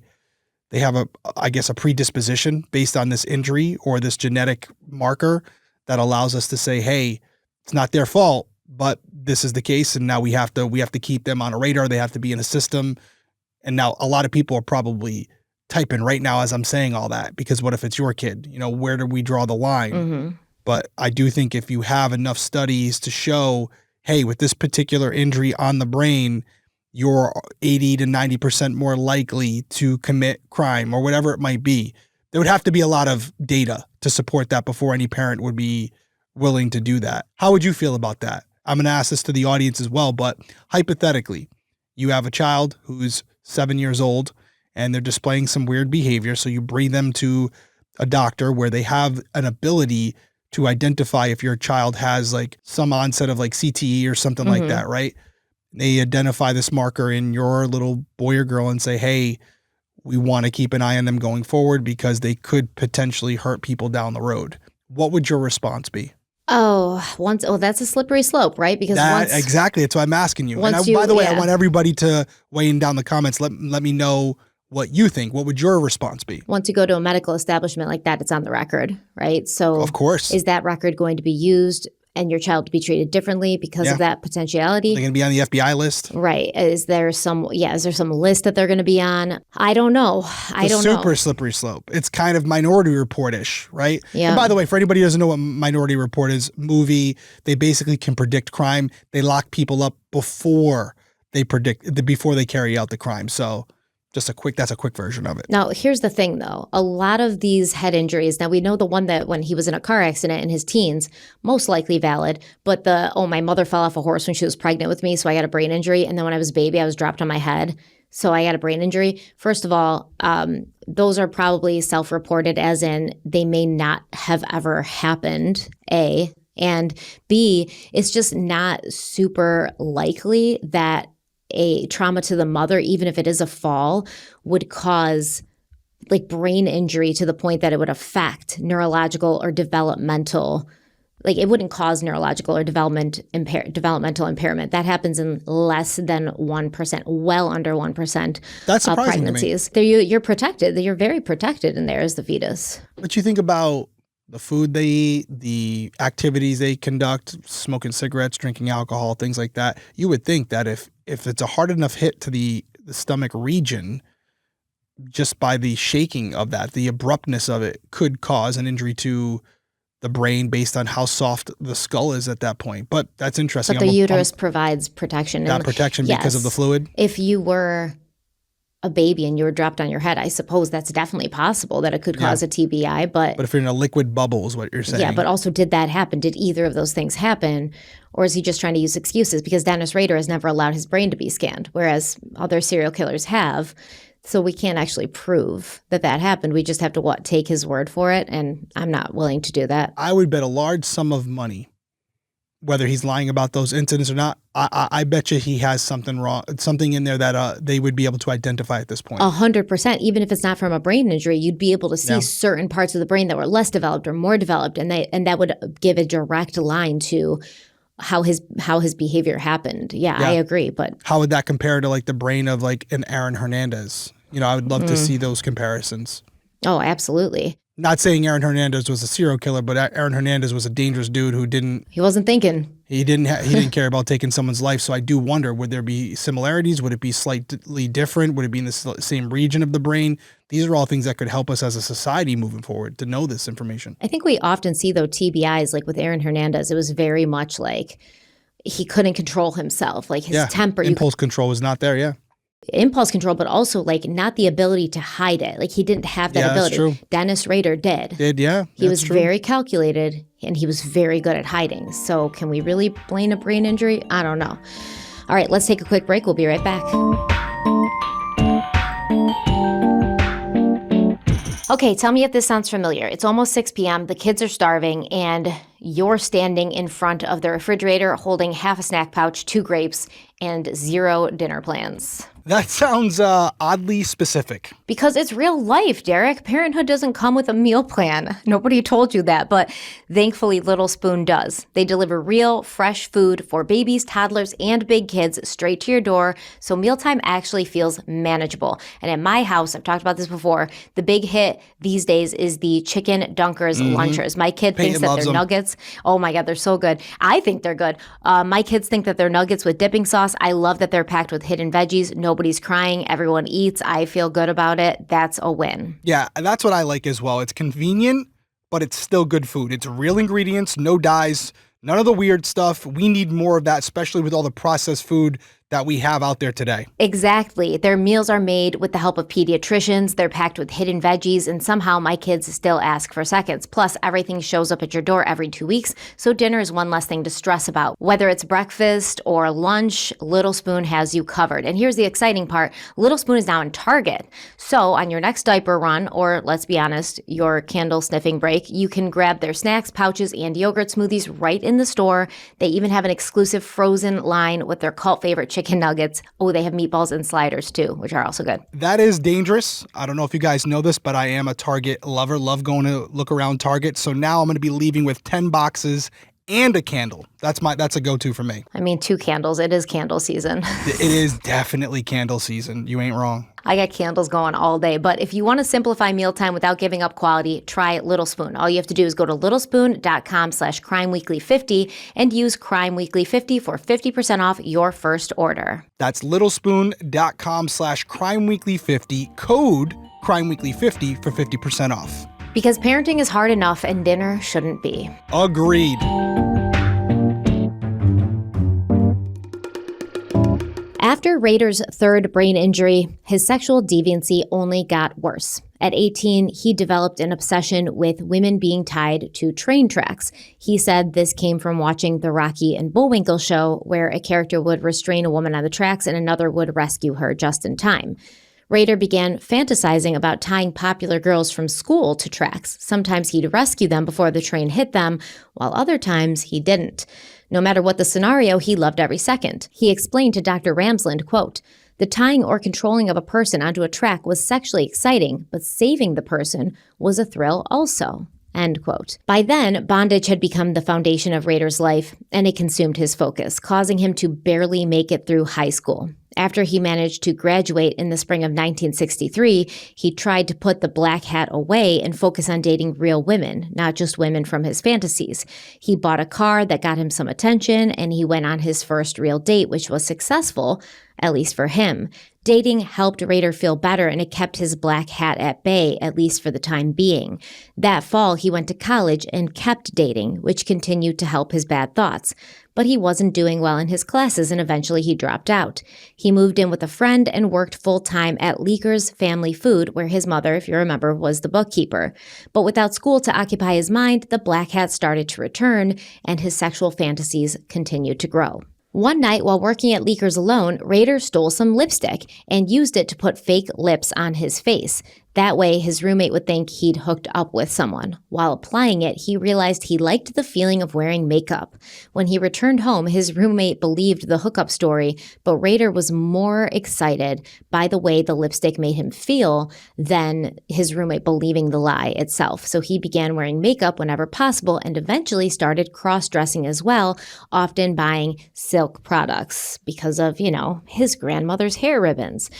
predisposition based on this injury or this genetic marker that allows us to say, hey, it's not their fault, but this is the case. And now we have to keep them on a radar. They have to be in a system. And now a lot of people are probably typing right now as I'm saying all that, because what if it's your kid? You know, where do we draw the line? Mm-hmm. But I do think if you have enough studies to show, hey, with this particular injury on the brain, you're 80 to 90% more likely to commit crime or whatever it might be. There would have to be a lot of data to support that before any parent would be willing to do that. How would you feel about that? I'm going to ask this to the audience as well, but hypothetically, you have a child who's 7 years old and they're displaying some weird behavior. So you bring them to a doctor where they have an ability to identify if your child has like some onset of like CTE or something like that, right? They identify this marker in your little boy or girl and say, hey, we want to keep an eye on them going forward because they could potentially hurt people down the road. What would your response be? That's a slippery slope, right? Because exactly. That's why I'm asking you. And by the way, I want everybody to weigh in down the comments. Let me know what you think. What would your response be? Once you go to a medical establishment like that, it's on the record, right? So of course, is that record going to be used and your child to be treated differently because of that potentiality? They're going to be on the FBI list? Right. Is there some list that they're going to be on? I don't know. Super slippery slope. It's kind of Minority Report-ish, right? Yeah. And by the way, for anybody who doesn't know what Minority Report is, movie, they basically can predict crime. They lock people up before they carry out the crime. So That's a quick version of it. Now, here's the thing, though. A lot of these head injuries, now we know the one that when he was in a car accident in his teens, most likely valid, but my mother fell off a horse when she was pregnant with me, so I got a brain injury. And then when I was a baby, I was dropped on my head, so I got a brain injury. First of all, those are probably self-reported, as in they may not have ever happened, A. And B, it's just not super likely that a trauma to the mother, even if it is a fall, would cause like brain injury to the point that it would affect neurological or developmental. Like it wouldn't cause neurological or developmental impairment. That happens in less than 1%, well under 1% That's of surprising pregnancies. to me. You're protected. You're very protected in there as the fetus. But you think about the food they eat, the activities they conduct, smoking cigarettes, drinking alcohol, things like that. You would think that if it's a hard enough hit to the stomach region, just by the shaking of that, the abruptness of it could cause an injury to the brain based on how soft the skull is at that point. But that's interesting. But the uterus provides protection. That protection because of the fluid? If you were a baby and you were dropped on your head, I suppose that's definitely possible that it could cause a TBI. But if you're in a liquid bubble is what you're saying. Yeah, but also did that happen? Did either of those things happen? Or is he just trying to use excuses? Because Dennis Rader has never allowed his brain to be scanned, whereas other serial killers have. So we can't actually prove that happened. We just have to take his word for it, and I'm not willing to do that. I would bet a large sum of money, whether he's lying about those incidents or not. I bet you he has something wrong, something in there that they would be able to identify at this point. 100%. Even if it's not from a brain injury, you'd be able to see certain parts of the brain that were less developed or more developed, and that would give a direct line to how his behavior happened. Yeah, I agree. But how would that compare to like the brain of like an Aaron Hernandez? I would love to see those comparisons. Oh, absolutely. Not saying Aaron Hernandez was a serial killer, but Aaron Hernandez was a dangerous dude who didn't. He wasn't thinking. He didn't care about taking someone's life. So I do wonder, would there be similarities? Would it be slightly different? Would it be in the same region of the brain? These are all things that could help us as a society moving forward to know this information. I think we often see, though, TBIs, like with Aaron Hernandez, it was very much like he couldn't control himself. Like his temper. Impulse control was not there, Impulse control, but also like not the ability to hide it. Like he didn't have that ability. That's true. Dennis Rader did. He was very calculated, and he was very good at hiding. So can we really blame a brain injury? I don't know. All right, let's take a quick break. We'll be right back. Okay, tell me if this sounds familiar. It's almost 6 p.m. The kids are starving, and you're standing in front of the refrigerator holding half a snack pouch, 2 grapes, and 0 dinner plans. That sounds oddly specific. Because it's real life, Derek. Parenthood doesn't come with a meal plan. Nobody told you that, but thankfully Little Spoon does. They deliver real, fresh food for babies, toddlers, and big kids straight to your door, so mealtime actually feels manageable. And at my house, I've talked about this before, the big hit these days is the chicken Dunkers lunchers. My kid thinks that they're nuggets. Oh my God, they're so good. I think they're good. My kids think that they're nuggets with dipping sauce. I love that they're packed with hidden veggies. Nobody's crying. Everyone eats. I feel good about it. That's a win. Yeah, that's what I like as well. It's convenient, but it's still good food. It's real ingredients, no dyes, none of the weird stuff. We need more of that, especially with all the processed food that we have out there today. Exactly. Their meals are made with the help of pediatricians. They're packed with hidden veggies, and somehow my kids still ask for seconds. Plus, everything shows up at your door every 2 weeks, so dinner is one less thing to stress about. Whether it's breakfast or lunch, Little Spoon has you covered. And here's the exciting part. Little Spoon is now in Target. So on your next diaper run, or let's be honest, your candle sniffing break, you can grab their snacks, pouches, and yogurt smoothies right in the store. They even have an exclusive frozen line with their cult favorite chicken nuggets. Oh, they have meatballs and sliders too, which are also good. That is dangerous. I don't know if you guys know this, but I am a Target lover. Love going to look around Target. So now I'm going to be leaving with 10 boxes and a candle. That's a go-to for me. I mean, 2 candles. It is candle season. It is definitely candle season. You ain't wrong. I got candles going all day. But if you want to simplify mealtime without giving up quality, try Little Spoon. All you have to do is go to littlespoon.com/crimeweekly50 and use crimeweekly50 for 50% off your first order. That's littlespoon.com/crimeweekly50, code crimeweekly50 for 50% off. Because parenting is hard enough and dinner shouldn't be. After Rader's third brain injury, his sexual deviancy only got worse. At 18, he developed an obsession with women being tied to train tracks. He said this came from watching the Rocky and Bullwinkle show, where a character would restrain a woman on the tracks and another would rescue her just in time. Rader began fantasizing about tying popular girls from school to tracks. Sometimes he'd rescue them before the train hit them, while other times he didn't. No matter what the scenario, he loved every second. He explained to Dr. Ramsland, quote, "The tying or controlling of a person onto a track was sexually exciting, but saving the person was a thrill also." End quote. By then, bondage had become the foundation of Rader's life, and it consumed his focus, causing him to barely make it through high school. After he managed to graduate in the spring of 1963, he tried to put the black hat away and focus on dating real women, not just women from his fantasies. He bought a car that got him some attention, and he went on his first real date, which was successful, at least for him. Dating helped Rader feel better, and it kept his black hat at bay, at least for the time being. That fall, he went to college and kept dating, which continued to help his bad thoughts. But he wasn't doing well in his classes, and eventually he dropped out. He moved in with a friend and worked full-time at Leaker's Family Food, where his mother, if you remember, was the bookkeeper. But without school to occupy his mind, the black hat started to return, and his sexual fantasies continued to grow. One night, while working at Leaker's alone, Rader stole some lipstick and used it to put fake lips on his face. That way, his roommate would think he'd hooked up with someone. While applying it, he realized he liked the feeling of wearing makeup. When he returned home, his roommate believed the hookup story, but Rader was more excited by the way the lipstick made him feel than his roommate believing the lie itself. So he began wearing makeup whenever possible and eventually started cross-dressing as well, often buying silk products because of, his grandmother's hair ribbons.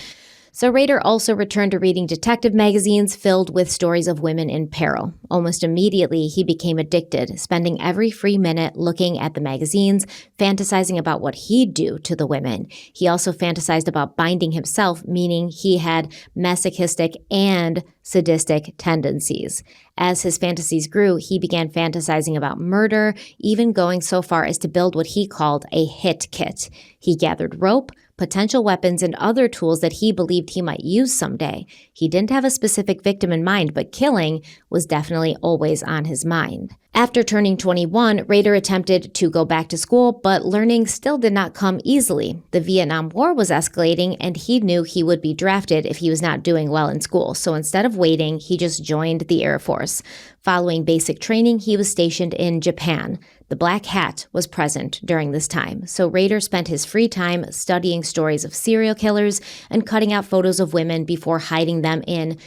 So Rader also returned to reading detective magazines filled with stories of women in peril. Almost immediately, he became addicted, spending every free minute looking at the magazines, fantasizing about what he'd do to the women. He also fantasized about binding himself, meaning he had masochistic and sadistic tendencies. As his fantasies grew, he began fantasizing about murder, even going so far as to build what he called a hit kit. He gathered rope, potential weapons, and other tools that he believed he might use someday. He didn't have a specific victim in mind, but killing was definitely always on his mind. After turning 21, Rader attempted to go back to school, but learning still did not come easily. The Vietnam War was escalating, and he knew he would be drafted if he was not doing well in school. So instead of waiting, he just joined the Air Force. Following basic training, he was stationed in Japan. The black hat was present during this time, so Rader spent his free time studying stories of serial killers and cutting out photos of women before hiding them in,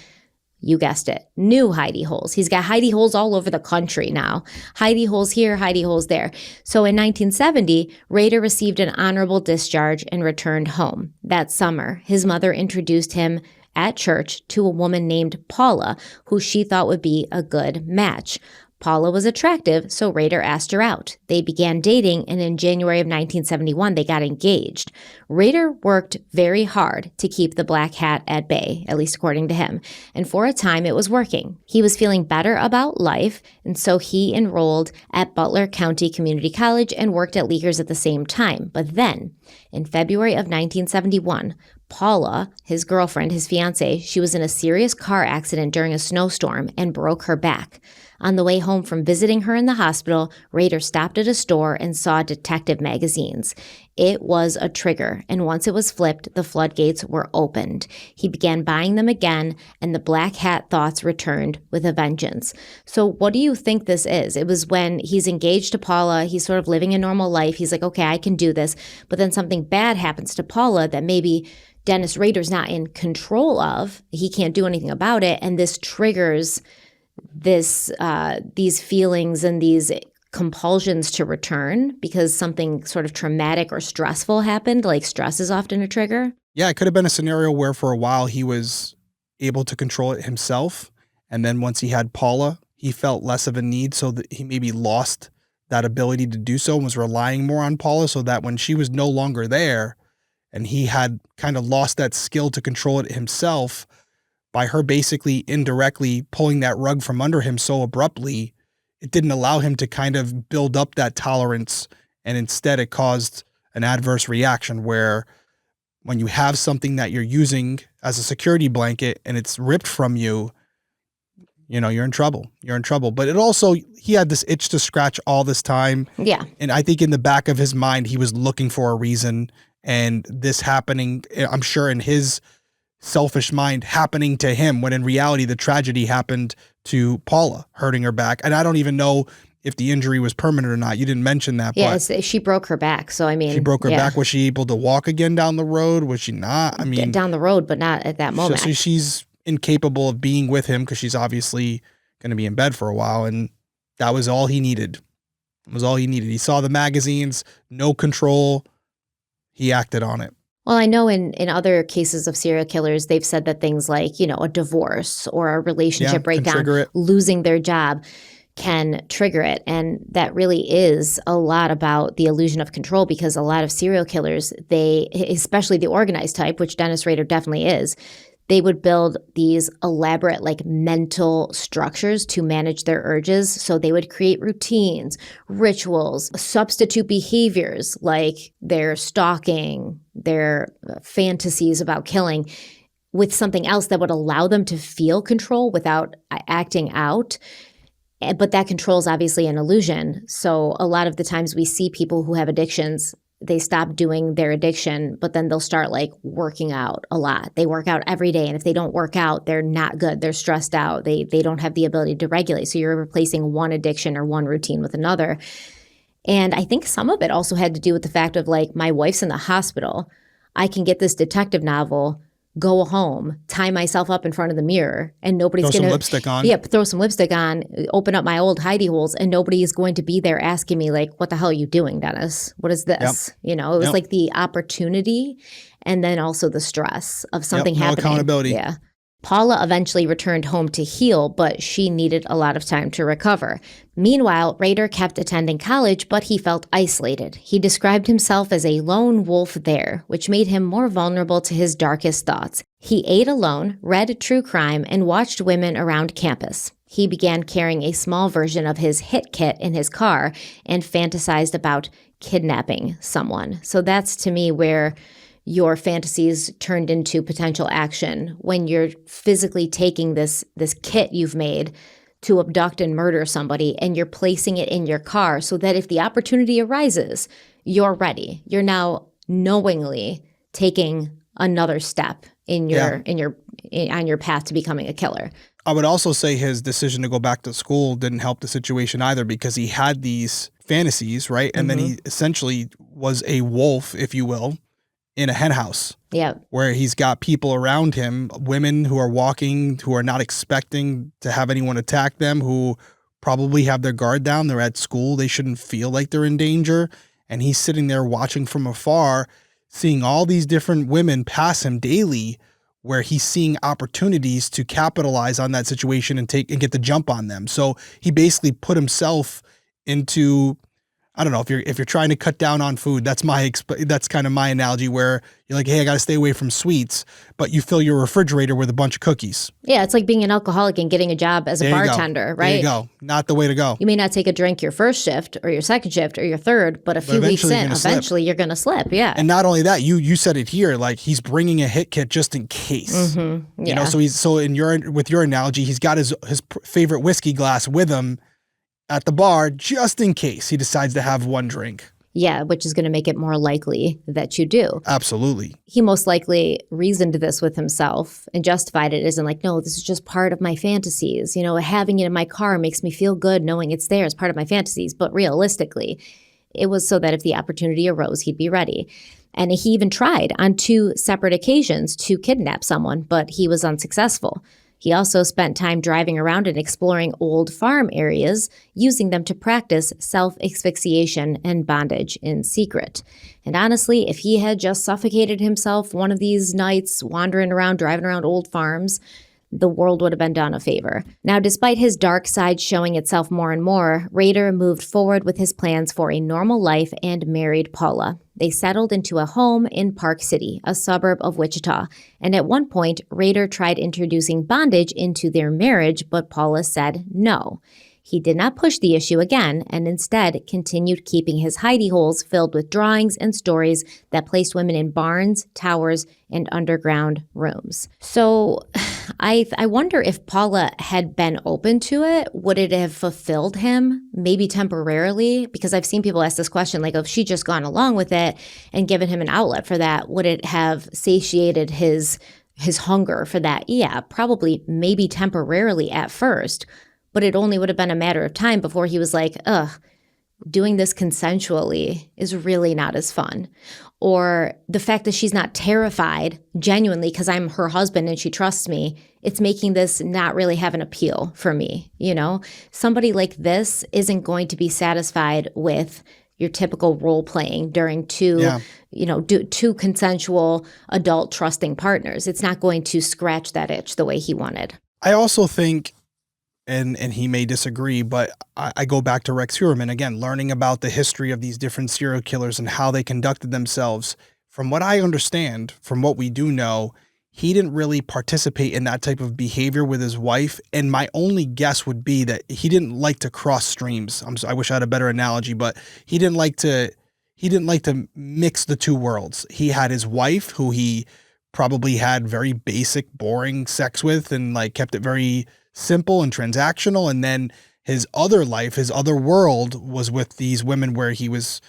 you guessed it, new hidey holes. He's got hidey holes all over the country now. Hidey holes here, hidey holes there. So in 1970, Rader received an honorable discharge and returned home. That summer, his mother introduced him at church to a woman named Paula, who she thought would be a good match. Paula was attractive, so Rader asked her out. They began dating, and in January of 1971, they got engaged. Rader worked very hard to keep the black hat at bay, at least according to him, and for a time it was working. He was feeling better about life, and so he enrolled at Butler County Community College and worked at Leaker's at the same time. But then, in February of 1971, Paula, his girlfriend, his fiancée, she was in a serious car accident during a snowstorm and broke her back. On the way home from visiting her in the hospital, Rader stopped at a store and saw detective magazines. It was a trigger, and once it was flipped, the floodgates were opened. He began buying them again, and the black hat thoughts returned with a vengeance. So what do you think this is? It was when he's engaged to Paula, he's sort of living a normal life. He's like, okay, I can do this. But then something bad happens to Paula that maybe Dennis Rader's not in control of. He can't do anything about it, and this triggers these feelings and these compulsions to return because something sort of traumatic or stressful happened. Like stress is often a trigger. Yeah, it could have been a scenario where for a while he was able to control it himself. And then once he had Paula, he felt less of a need, so that he maybe lost that ability to do so and was relying more on Paula, so that when she was no longer there and he had kind of lost that skill to control it himself, by her basically indirectly pulling that rug from under him so abruptly, it didn't allow him to kind of build up that tolerance, and instead it caused an adverse reaction where when you have something that you're using as a security blanket and it's ripped from you, you're in trouble. You're in trouble. But it also, he had this itch to scratch all this time. Yeah. And I think in the back of his mind, he was looking for a reason. And this happening, I'm sure in his selfish mind, happening to him, when in reality, the tragedy happened to Paula, hurting her back. And I don't even know if the injury was permanent or not. You didn't mention that. Yeah, she broke her back. So, I mean. She broke her back. Was she able to walk again down the road? Was she not? I mean. Down the road, but not at that moment. So she's incapable of being with him because she's obviously going to be in bed for a while. And that was all he needed. It was all he needed. He saw the magazines, no control. He acted on it. Well, I know in other cases of serial killers, they've said that things like, a divorce or a relationship breakdown, losing their job can trigger it. And that really is a lot about the illusion of control, because a lot of serial killers, especially the organized type, which Dennis Rader definitely is, they would build these elaborate mental structures to manage their urges. So they would create routines, rituals, substitute behaviors like their stalking, their fantasies about killing, with something else that would allow them to feel control without acting out. But that control is obviously an illusion. So a lot of the times we see people who have addictions, they stop doing their addiction, but then they'll start working out a lot. They work out every day. And if they don't work out, they're not good. They're stressed out. They don't have the ability to regulate. So you're replacing one addiction or one routine with another. And I think some of it also had to do with the fact of my wife's in the hospital. I can get this detective novel, go home, tie myself up in front of the mirror, and nobody's going to— Throw some lipstick on. Yeah, throw some lipstick on, open up my old hidey holes, and nobody is going to be there asking me, what the hell are you doing, Dennis? What is this? Yep. It was the opportunity and then also the stress of something happening. Accountability. Yeah. Paula eventually returned home to heal, but she needed a lot of time to recover. Meanwhile, Rader kept attending college, but he felt isolated. He described himself as a lone wolf there, which made him more vulnerable to his darkest thoughts. He ate alone, read true crime, and watched women around campus. He began carrying a small version of his hit kit in his car and fantasized about kidnapping someone. So that's, to me, where your fantasies turned into potential action, when you're physically taking this kit you've made to abduct and murder somebody, and you're placing it in your car so that if the opportunity arises, you're ready. You're now knowingly taking another step on your path to becoming a killer. I would also say his decision to go back to school didn't help the situation either, because he had these fantasies, right? And then he essentially was a wolf, if you will, in a hen house. Yeah. Where he's got people around him, women who are walking, who are not expecting to have anyone attack them, who probably have their guard down. They're at school. They shouldn't feel like they're in danger. And he's sitting there watching from afar, seeing all these different women pass him daily, where he's seeing opportunities to capitalize on that situation and get the jump on them. So he basically put himself into— I don't know, if you're trying to cut down on food, that's kind of my analogy, where you're like, hey, I got to stay away from sweets, but you fill your refrigerator with a bunch of cookies. Yeah, it's like being an alcoholic and getting a job as a bartender, right? There you go. Not the way to go. You may not take a drink your first shift or your second shift or your third, but a few weeks in, eventually you're going to slip. Yeah. And not only that, you said it here, he's bringing a hit kit just in case. Mm-hmm. Yeah. So with your analogy, he's got his favorite whiskey glass with him at the bar, just in case he decides to have one drink. Yeah, which is going to make it more likely that you do. Absolutely. He most likely reasoned this with himself and justified it as no, this is just part of my fantasies. Having it in my car makes me feel good knowing it's there as part of my fantasies. But realistically, it was so that if the opportunity arose, he'd be ready. And he even tried on 2 separate occasions to kidnap someone, but he was unsuccessful. He also spent time driving around and exploring old farm areas, using them to practice self-asphyxiation and bondage in secret. And honestly, if he had just suffocated himself one of these nights, wandering around, driving around old farms, the world would have been done a favor. Now, despite his dark side showing itself more and more, Rader moved forward with his plans for a normal life and married Paula. They settled into a home in Park City, a suburb of Wichita. And at one point, Rader tried introducing bondage into their marriage, but Paula said no. He did not push the issue again and instead continued keeping his hidey holes filled with drawings and stories that placed women in barns, towers, and underground rooms. So I wonder if Paula had been open to it, would it have fulfilled him, maybe temporarily? Because I've seen people ask this question, like, if she just gone along with it and given him an outlet for that, would it have satiated his hunger for that? Yeah, probably, maybe temporarily at first, but it only would have been a matter of time before he was like, ugh, doing this consensually is really not as fun. Or the fact that she's not terrified genuinely because I'm her husband and she trusts me, it's making this not really have an appeal for me. You know, somebody like this isn't going to be satisfied with your typical role playing during two consensual adult trusting partners. It's not going to scratch that itch the way he wanted. I also think, and he may disagree, but I go back to Rex Heuermann again, learning about the history of these different serial killers and how they conducted themselves. From what I understand, from what we do know, he didn't really participate in that type of behavior with his wife. And my only guess would be that he didn't like to cross streams. I wish I had a better analogy, but he didn't like to mix the two worlds. He had his wife, who he probably had very basic, boring sex with and like kept it very simple and transactional. And then his other life, his other world was with these women where he was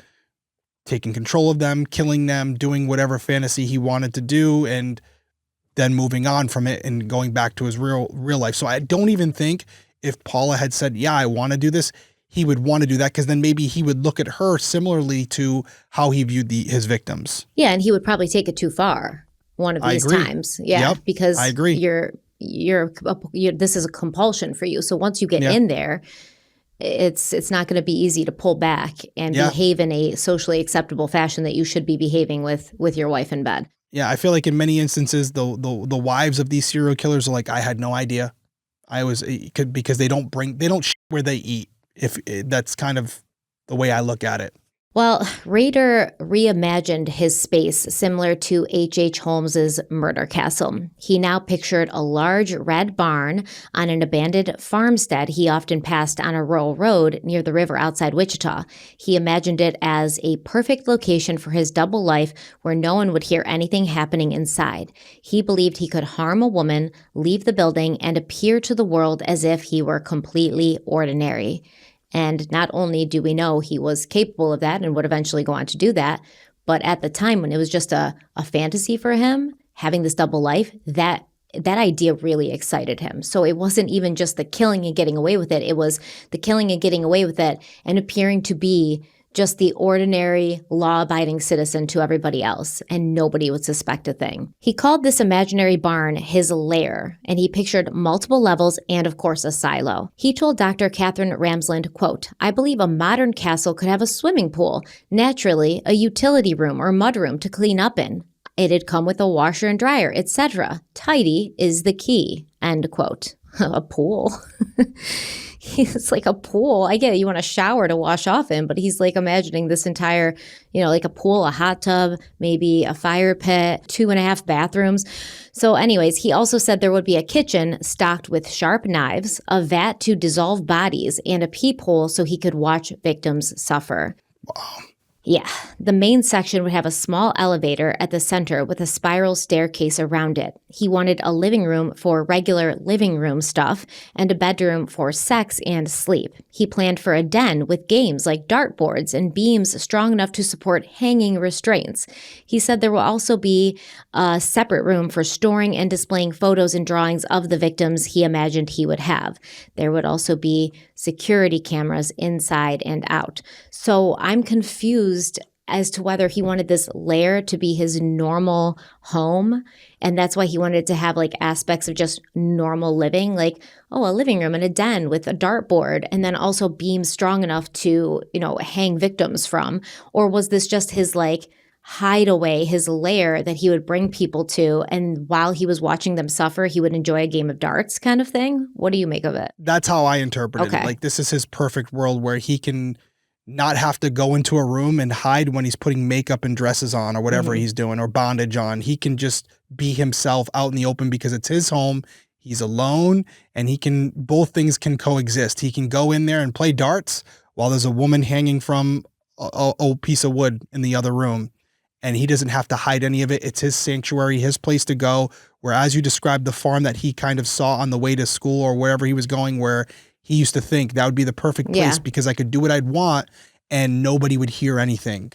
taking control of them, killing them, doing whatever fantasy he wanted to do, and then moving on from it and going back to his real life. So I don't even think if Paula had said, yeah, I want to do this, he would want to do that, because then maybe he would look at her similarly to how he viewed his victims. Yeah, and he would probably take it too far one of these times. Yeah, yep, because I agree. You're this is a compulsion for you. So once you get in there, it's not going to be easy to pull back and behave in a socially acceptable fashion that you should be behaving with your wife in bed. Yeah, I feel like in many instances, the wives of these serial killers are like, I had no idea. Because they don't where they eat. If that's kind of the way I look at it. Well, Rader reimagined his space similar to H.H. Holmes's murder castle. He now pictured a large red barn on an abandoned farmstead he often passed on a rural road near the river outside Wichita. He imagined it as a perfect location for his double life where no one would hear anything happening inside. He believed he could harm a woman, leave the building, and appear to the world as if he were completely ordinary. And not only do we know he was capable of that and would eventually go on to do that, but at the time when it was just a fantasy for him, having this double life, that idea really excited him. So it wasn't even just the killing and getting away with it. It was the killing and getting away with it and appearing to be just the ordinary, law-abiding citizen to everybody else, and nobody would suspect a thing. He called this imaginary barn his lair, and he pictured multiple levels and, of course, a silo. He told Dr. Catherine Ramsland, quote, "I believe a modern castle could have a swimming pool, naturally a utility room or mudroom to clean up in. It'd come with a washer and dryer, etc. Tidy is the key," end quote. A pool. It's like a pool. I get it. You want a shower to wash off in, but he's like imagining this entire, like a pool, a hot tub, maybe a fire pit, 2.5 bathrooms. So anyways, he also said there would be a kitchen stocked with sharp knives, a vat to dissolve bodies, and a peephole so he could watch victims suffer. Wow. Yeah, the main section would have a small elevator at the center with a spiral staircase around it. He wanted a living room for regular living room stuff and a bedroom for sex and sleep. He planned for a den with games like dartboards and beams strong enough to support hanging restraints. He said there will also be a separate room for storing and displaying photos and drawings of the victims he imagined he would have. There would also be security cameras inside and out. So I'm confused as to whether he wanted this lair to be his normal home, and that's why he wanted to have like aspects of just normal living, like, a living room and a den with a dartboard, and then also beams strong enough to, hang victims from. Or was this just his like hideaway, his lair that he would bring people to, and while he was watching them suffer, he would enjoy a game of darts kind of thing? What do you make of it? That's how I interpreted it. Like, this is his perfect world where he can not have to go into a room and hide when he's putting makeup and dresses on or whatever he's doing, or bondage on. He can just be himself out in the open because it's his home. He's alone, and both things can coexist. He can go in there and play darts while there's a woman hanging from a piece of wood in the other room. And he doesn't have to hide any of it. It's his sanctuary, his place to go. Whereas you described the farm that he kind of saw on the way to school or wherever he was going, where he used to think that would be the perfect place because I could do what I'd want and nobody would hear anything.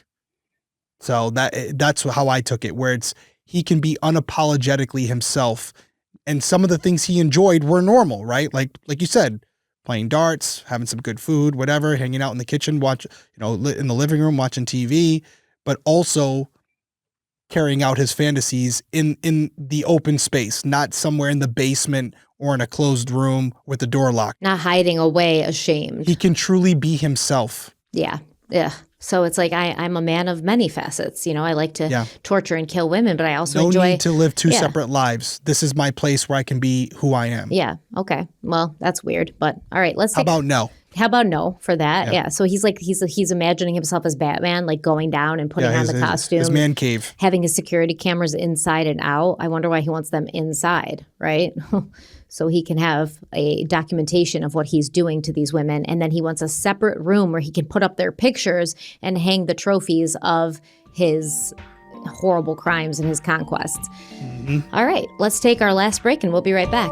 So that's how I took it, where he can be unapologetically himself. And some of the things he enjoyed were normal, right? Like you said, playing darts, having some good food, whatever, hanging out in the kitchen, in the living room, watching TV, but also carrying out his fantasies in the open space, not somewhere in the basement or in a closed room with the door locked. Not hiding away, ashamed. He can truly be himself. Yeah. Yeah. So it's like I'm a man of many facets. I like to torture and kill women, but I also enjoy... No need to live two separate lives. This is my place where I can be who I am. Yeah. Okay. Well, that's weird. But all right, How about no for that? Yeah. So he's imagining himself as Batman, like going down and putting on the costume. His man cave. Having his security cameras inside and out. I wonder why he wants them inside, right? So he can have a documentation of what he's doing to these women. And then he wants a separate room where he can put up their pictures and hang the trophies of his horrible crimes and his conquests. Mm-hmm. All right, let's take our last break and we'll be right back.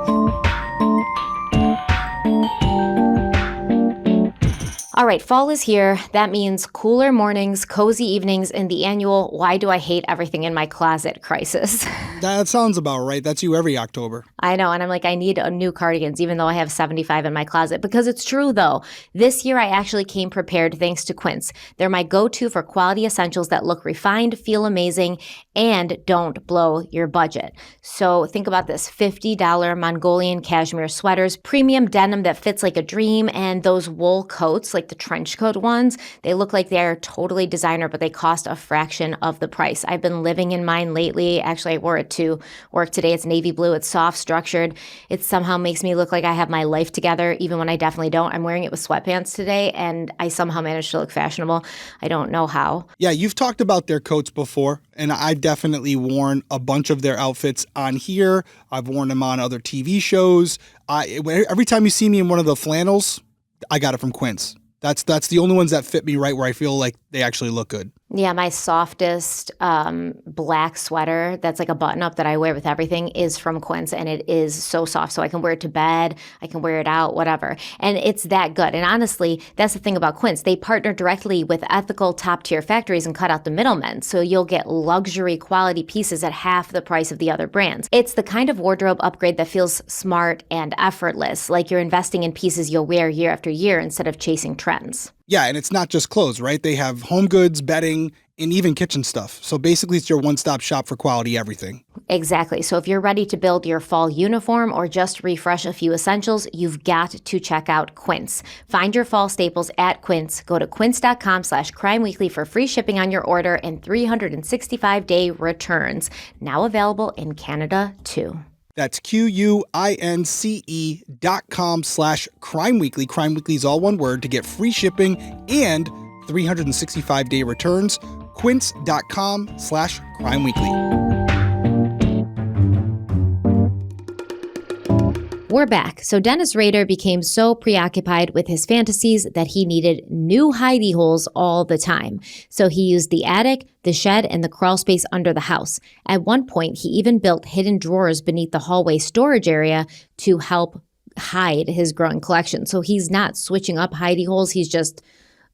All right, fall is here. That means cooler mornings, cozy evenings, and the annual "Why do I hate everything in my closet" crisis. That sounds about right. That's you every October. I know, and I'm like, I need new cardigans, even though I have 75 in my closet. Because it's true, though. This year, I actually came prepared thanks to Quince. They're my go-to for quality essentials that look refined, feel amazing, and don't blow your budget. So think about this: $50 Mongolian cashmere sweaters, premium denim that fits like a dream, and those wool coats, like the trench coat ones, they look like they're totally designer, but they cost a fraction of the price. I've been living in mine lately. Actually, I wore it to work today. It's navy blue. It's soft, structured. It somehow makes me look like I have my life together, even when I definitely don't. I'm wearing it with sweatpants today, and I somehow managed to look fashionable. I don't know how. Yeah, you've talked about their coats before, and I've definitely worn a bunch of their outfits on here. I've worn them on other TV shows. Every time you see me in one of the flannels, I got it from Quince. That's the only ones that fit me right, where I feel like they actually look good. Yeah, my softest black sweater that's like a button-up that I wear with everything is from Quince, and it is so soft. So I can wear it to bed, I can wear it out, whatever. And it's that good. And honestly, that's the thing about Quince. They partner directly with ethical top-tier factories and cut out the middlemen. So you'll get luxury quality pieces at half the price of the other brands. It's the kind of wardrobe upgrade that feels smart and effortless, like you're investing in pieces you'll wear year after year instead of chasing trends. Yeah, and it's not just clothes, right? They have home goods, bedding, and even kitchen stuff. So basically, it's your one-stop shop for quality everything. Exactly. So if you're ready to build your fall uniform or just refresh a few essentials, you've got to check out Quince. Find your fall staples at Quince. Go to quince.com/crimeweekly for free shipping on your order and 365-day returns. Now available in Canada, too. That's QUINCE.com/crimeweekly. Crime Weekly is all one word to get free shipping and 365-day returns. Quince.com/crimeweekly. We're back. So Dennis Rader became so preoccupied with his fantasies that he needed new hidey holes all the time. So he used the attic, the shed, and the crawl space under the house. At one point, he even built hidden drawers beneath the hallway storage area to help hide his growing collection. So he's not switching up hidey holes. He's just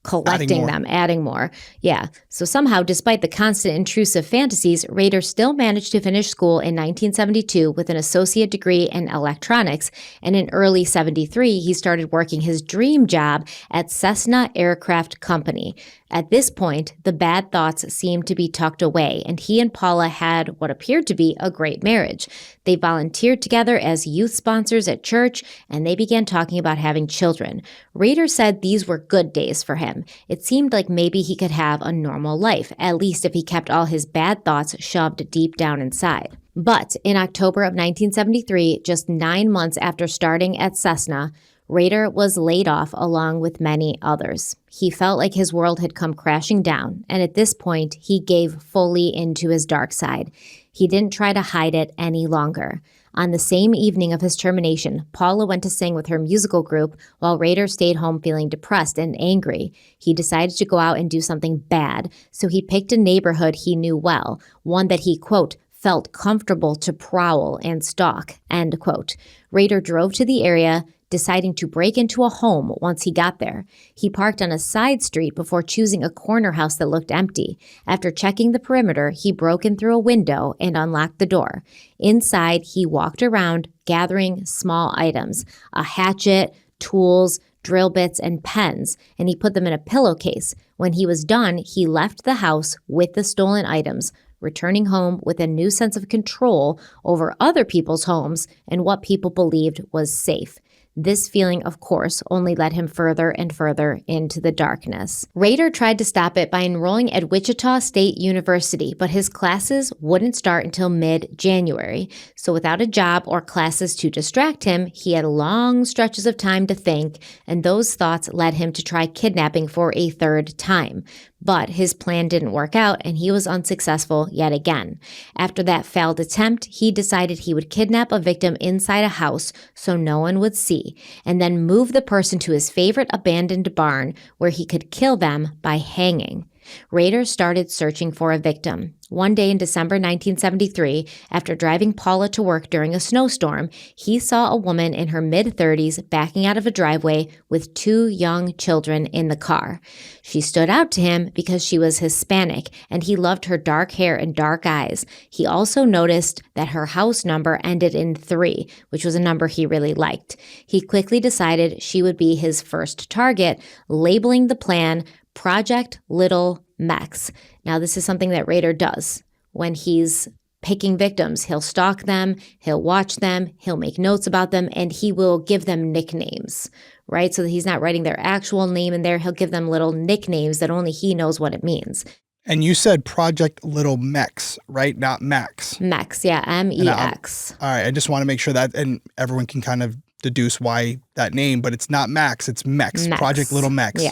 collecting them, adding more. Yeah. So somehow, despite the constant intrusive fantasies, Rader still managed to finish school in 1972 with an associate degree in electronics. And in early 73, he started working his dream job at Cessna Aircraft Company. At this point, the bad thoughts seemed to be tucked away, and he and Paula had what appeared to be a great marriage. They volunteered together as youth sponsors at church, and they began talking about having children. Rader said these were good days for him. It seemed like maybe he could have a normal life, at least if he kept all his bad thoughts shoved deep down inside. But in October of 1973, just 9 months after starting at Cessna, Rader was laid off along with many others. He felt like his world had come crashing down, and at this point, he gave fully into his dark side. He didn't try to hide it any longer. On the same evening of his termination, Paula went to sing with her musical group while Rader stayed home feeling depressed and angry. He decided to go out and do something bad, so he picked a neighborhood he knew well, one that he, quote, felt comfortable to prowl and stalk, end quote. Rader drove to the area, deciding to break into a home once he got there. He parked on a side street before choosing a corner house that looked empty. After checking the perimeter, he broke in through a window and unlocked the door. Inside, he walked around, gathering small items, a hatchet, tools, drill bits, and pens, and he put them in a pillowcase. When he was done, he left the house with the stolen items, returning home with a new sense of control over other people's homes and what people believed was safe. This feeling, of course, only led him further and further into the darkness. Rader tried to stop it by enrolling at Wichita State University, but his classes wouldn't start until mid-January. So without a job or classes to distract him, he had long stretches of time to think, and those thoughts led him to try kidnapping for a third time. But his plan didn't work out, and he was unsuccessful yet again. After that failed attempt, he decided he would kidnap a victim inside a house so no one would see, and then move the person to his favorite abandoned barn where he could kill them by hanging. Rader started searching for a victim. One day in December 1973, after driving Paula to work during a snowstorm, he saw a woman in her mid-30s backing out of a driveway with two young children in the car. She stood out to him because she was Hispanic, and he loved her dark hair and dark eyes. He also noticed that her house number ended in 3, which was a number he really liked. He quickly decided she would be his first target, labeling the plan Project Little Mex. Now, this is something that Rader does. When he's picking victims, he'll stalk them, he'll watch them, he'll make notes about them, and he will give them nicknames, right? So that he's not writing their actual name in there. He'll give them little nicknames that only he knows what it means. And you said Project Little Mex, right? Not Max. Mex, yeah, M-E-X. All right, I just want to make sure that, and everyone can kind of deduce why that name, but it's not Max, it's Mex. Project Little Mex.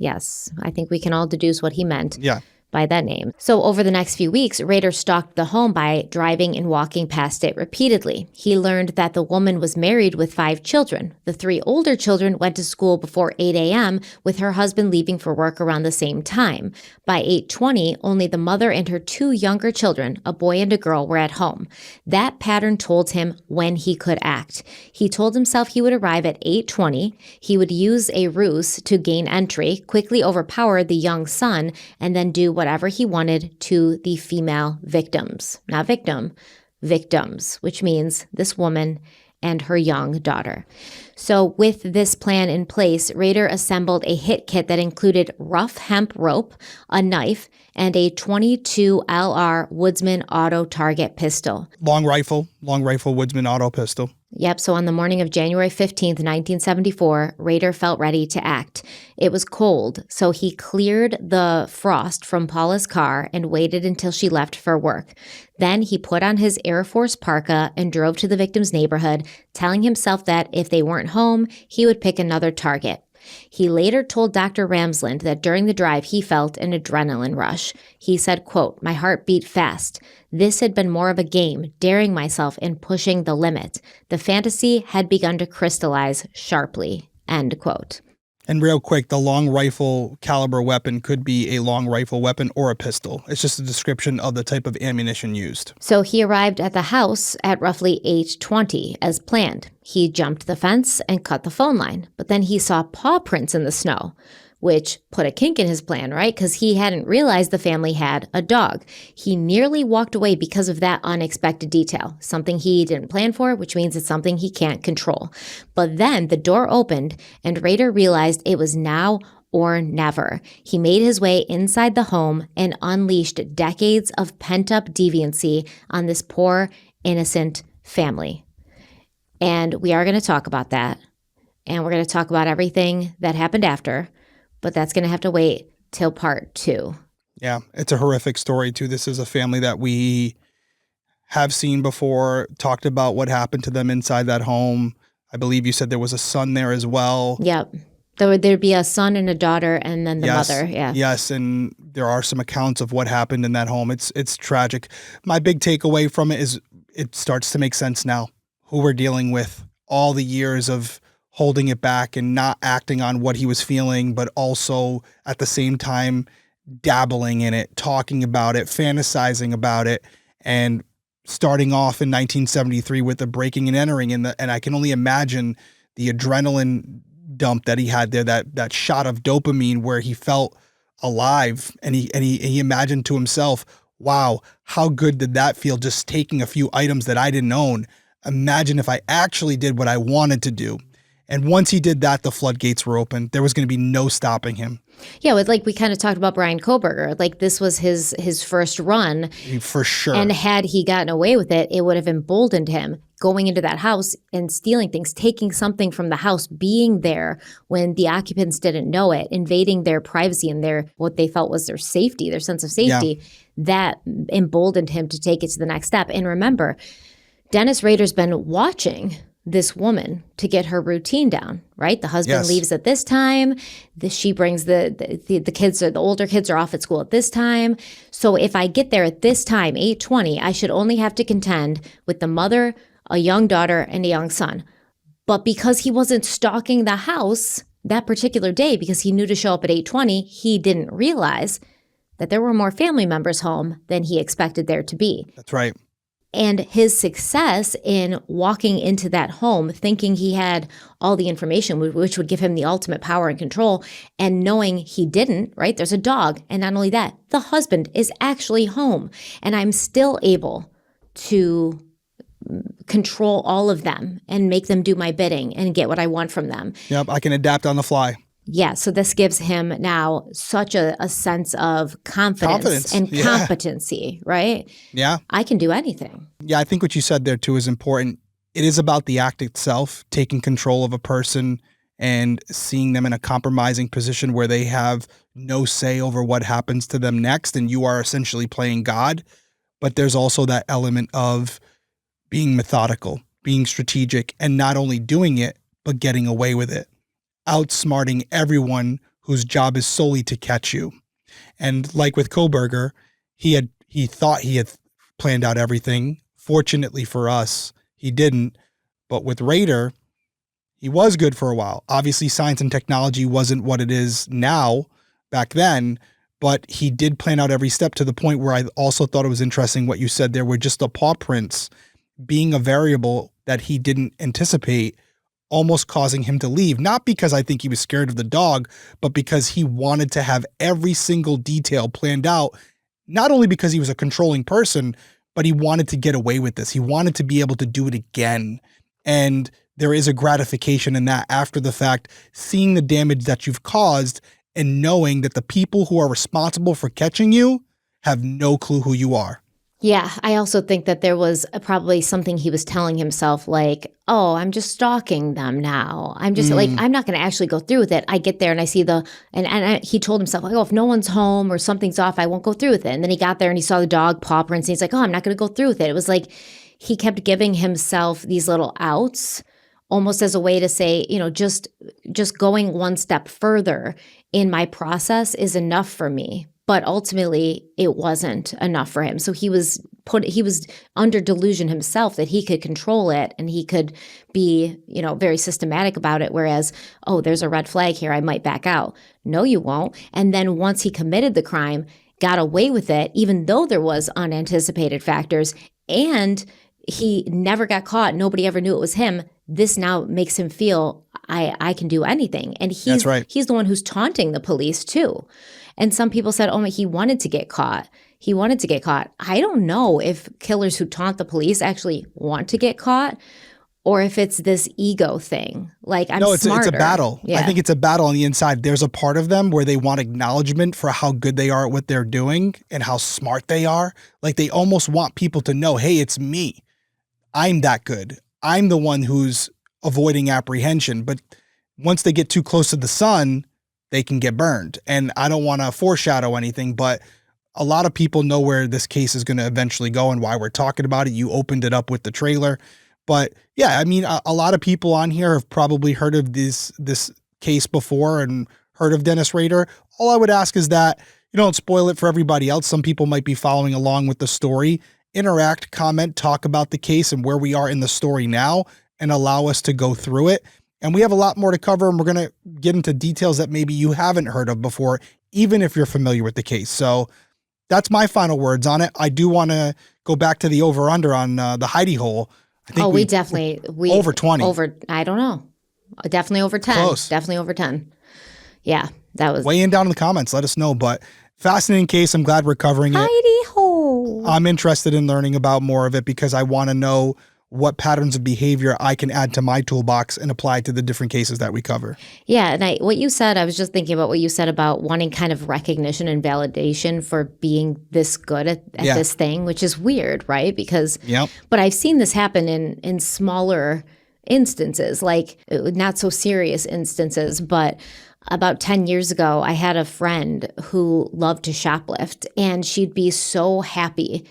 Yes, I think we can all deduce what he meant. Yeah. By that name. So over the next few weeks, Rader stalked the home by driving and walking past it repeatedly. He learned that the woman was married with 5 children. The 3 older children went to school before 8 a.m., with her husband leaving for work around the same time. By 8:20, only the mother and her 2 younger children, a boy and a girl, were at home. That pattern told him when he could act. He told himself he would arrive at 8:20, he would use a ruse to gain entry, quickly overpower the young son, and then do whatever he wanted to the female victims. Not victim, victims, which means this woman and her young daughter. So with this plan in place, Rader assembled a hit kit that included rough hemp rope, a knife, and a .22 LR Woodsman auto target pistol. Long rifle Woodsman auto pistol. Yep, so on the morning of January 15th, 1974, Rader felt ready to act. It was cold, so he cleared the frost from Paula's car and waited until she left for work. Then he put on his Air Force parka and drove to the victim's neighborhood, telling himself that if they weren't home, he would pick another target. He later told Dr. Ramsland that during the drive he felt an adrenaline rush. He said, quote, "My heart beat fast. This had been more of a game, daring myself and pushing the limit. The fantasy had begun to crystallize sharply," end quote. And real quick, the long rifle caliber weapon could be a long rifle weapon or a pistol. It's just a description of the type of ammunition used. So he arrived at the house at roughly 8:20 as planned. He jumped the fence and cut the phone line, but then he saw paw prints in the snow, which put a kink in his plan, right? Because he hadn't realized the family had a dog. He nearly walked away because of that unexpected detail, something he didn't plan for, which means it's something he can't control. But then the door opened and Rader realized it was now or never. He made his way inside the home and unleashed decades of pent-up deviancy on this poor, innocent family. And we are going to talk about that. And we're going to talk about everything that happened after. But that's going to have to wait till part 2. Yeah, it's a horrific story, too. This is a family that we have seen before, talked about what happened to them inside that home. I believe you said there was a son there as well. Yep. There'd be a son and a daughter, and then the Yes. mother. Yeah. Yes, and there are some accounts of what happened in that home. It's tragic. My big takeaway from it is it starts to make sense now. Who we're dealing with, all the years of holding it back and not acting on what he was feeling, but also at the same time dabbling in it, talking about it, fantasizing about it, and starting off in 1973 with the breaking and entering, and I can only imagine the adrenaline dump that he had there, that shot of dopamine where he felt alive, and he imagined to himself, wow, how good did that feel, just taking a few items that I didn't own. Imagine if I actually did what I wanted to do. And once he did that, the floodgates were open. There was going to be no stopping him. Yeah, like we kind of talked about Brian Koberger. Like this was his first run. For sure. And had he gotten away with it, it would have emboldened him going into that house and stealing things, taking something from the house, being there when the occupants didn't know it, invading their privacy and their what they felt was their safety, their sense of safety. Yeah. That emboldened him to take it to the next step. And remember, Dennis Rader's been watching this woman to get her routine down, right? The husband leaves at this time. She brings the kids, or the older kids are off at school at this time. So if I get there at this time, 8:20, I should only have to contend with the mother, a young daughter, and a young son. But because he wasn't stalking the house that particular day, because he knew to show up at 8:20, he didn't realize that there were more family members home than he expected there to be. That's right. And his success in walking into that home, thinking he had all the information, which would give him the ultimate power and control, and knowing he didn't, right? There's a dog. And not only that, the husband is actually home. And I'm still able to control all of them and make them do my bidding and get what I want from them. Yep, I can adapt on the fly. Yeah, so this gives him now such a sense of confidence and competency, right? Yeah. I can do anything. Yeah, I think what you said there too is important. It is about the act itself, taking control of a person and seeing them in a compromising position where they have no say over what happens to them next, and you are essentially playing God. But there's also that element of being methodical, being strategic, and not only doing it, but getting away with it. Outsmarting everyone whose job is solely to catch you. And like with Koberger, he thought he had planned out everything. Fortunately for us, he didn't. But with Rader, he was good for a while. Obviously, science and technology wasn't what it is now back then, but he did plan out every step to the point where I also thought it was interesting what you said there, where just the paw prints being a variable that he didn't anticipate, almost causing him to leave. Not because I think he was scared of the dog, but because he wanted to have every single detail planned out, not only because he was a controlling person, but he wanted to get away with this. He wanted to be able to do it again. And there is a gratification in that after the fact, seeing the damage that you've caused and knowing that the people who are responsible for catching you have no clue who you are. Yeah, I also think that there was probably something he was telling himself, like, oh, I'm just stalking them now. I'm just like, I'm not going to actually go through with it. I get there and I see he told himself, like, oh, if no one's home or something's off, I won't go through with it. And then he got there and he saw the dog paw prints and he's like, oh, I'm not going to go through with it. It was like he kept giving himself these little outs, almost as a way to say, just going one step further in my process is enough for me. But ultimately, it wasn't enough for him. So he was under delusion himself that he could control it and he could be, very systematic about it. Whereas, oh, there's a red flag here, I might back out. No, you won't. And then once he committed the crime, got away with it, even though there was unanticipated factors, and he never got caught. Nobody ever knew it was him. This now makes him feel I can do anything. And That's right. He's the one who's taunting the police too. And some people said, oh, he wanted to get caught. He wanted to get caught. I don't know if killers who taunt the police actually want to get caught or if it's this ego thing. Like, I'm smarter. It's a battle. Yeah. I think it's a battle on the inside. There's a part of them where they want acknowledgement for how good they are at what they're doing and how smart they are. Like, they almost want people to know, hey, it's me. I'm that good. I'm the one who's avoiding apprehension. But once they get too close to the sun, they can get burned. And I don't want to foreshadow anything, but a lot of people know where this case is going to eventually go and why we're talking about it. You opened it up with the trailer. But yeah, I mean, a lot of people on here have probably heard of this case before and heard of Dennis Rader, all I would ask is that you don't spoil it for everybody else. Some people might be following along with the story. Interact, comment, talk about the case and where we are in the story now, and allow us to go through it. And we have a lot more to cover, and we're going to get into details that maybe you haven't heard of before, even if you're familiar with the case. So that's my final words on it. I do want to go back to the over-under on the hidey hole. I think we definitely over 20. I don't know. Definitely over 10. Close. Definitely over 10. Yeah, that was. Weigh in down in the comments. Let us know. But fascinating case. I'm glad we're covering it. Hidey hole. I'm interested in learning about more of it because I want to know what patterns of behavior I can add to my toolbox and apply to the different cases that we cover. Yeah, and what you said, I was just thinking about what you said about wanting kind of recognition and validation for being this good at this thing, which is weird, right? Because, but I've seen this happen in smaller instances, like not so serious instances, but about 10 years ago, I had a friend who loved to shoplift, and she'd be so happy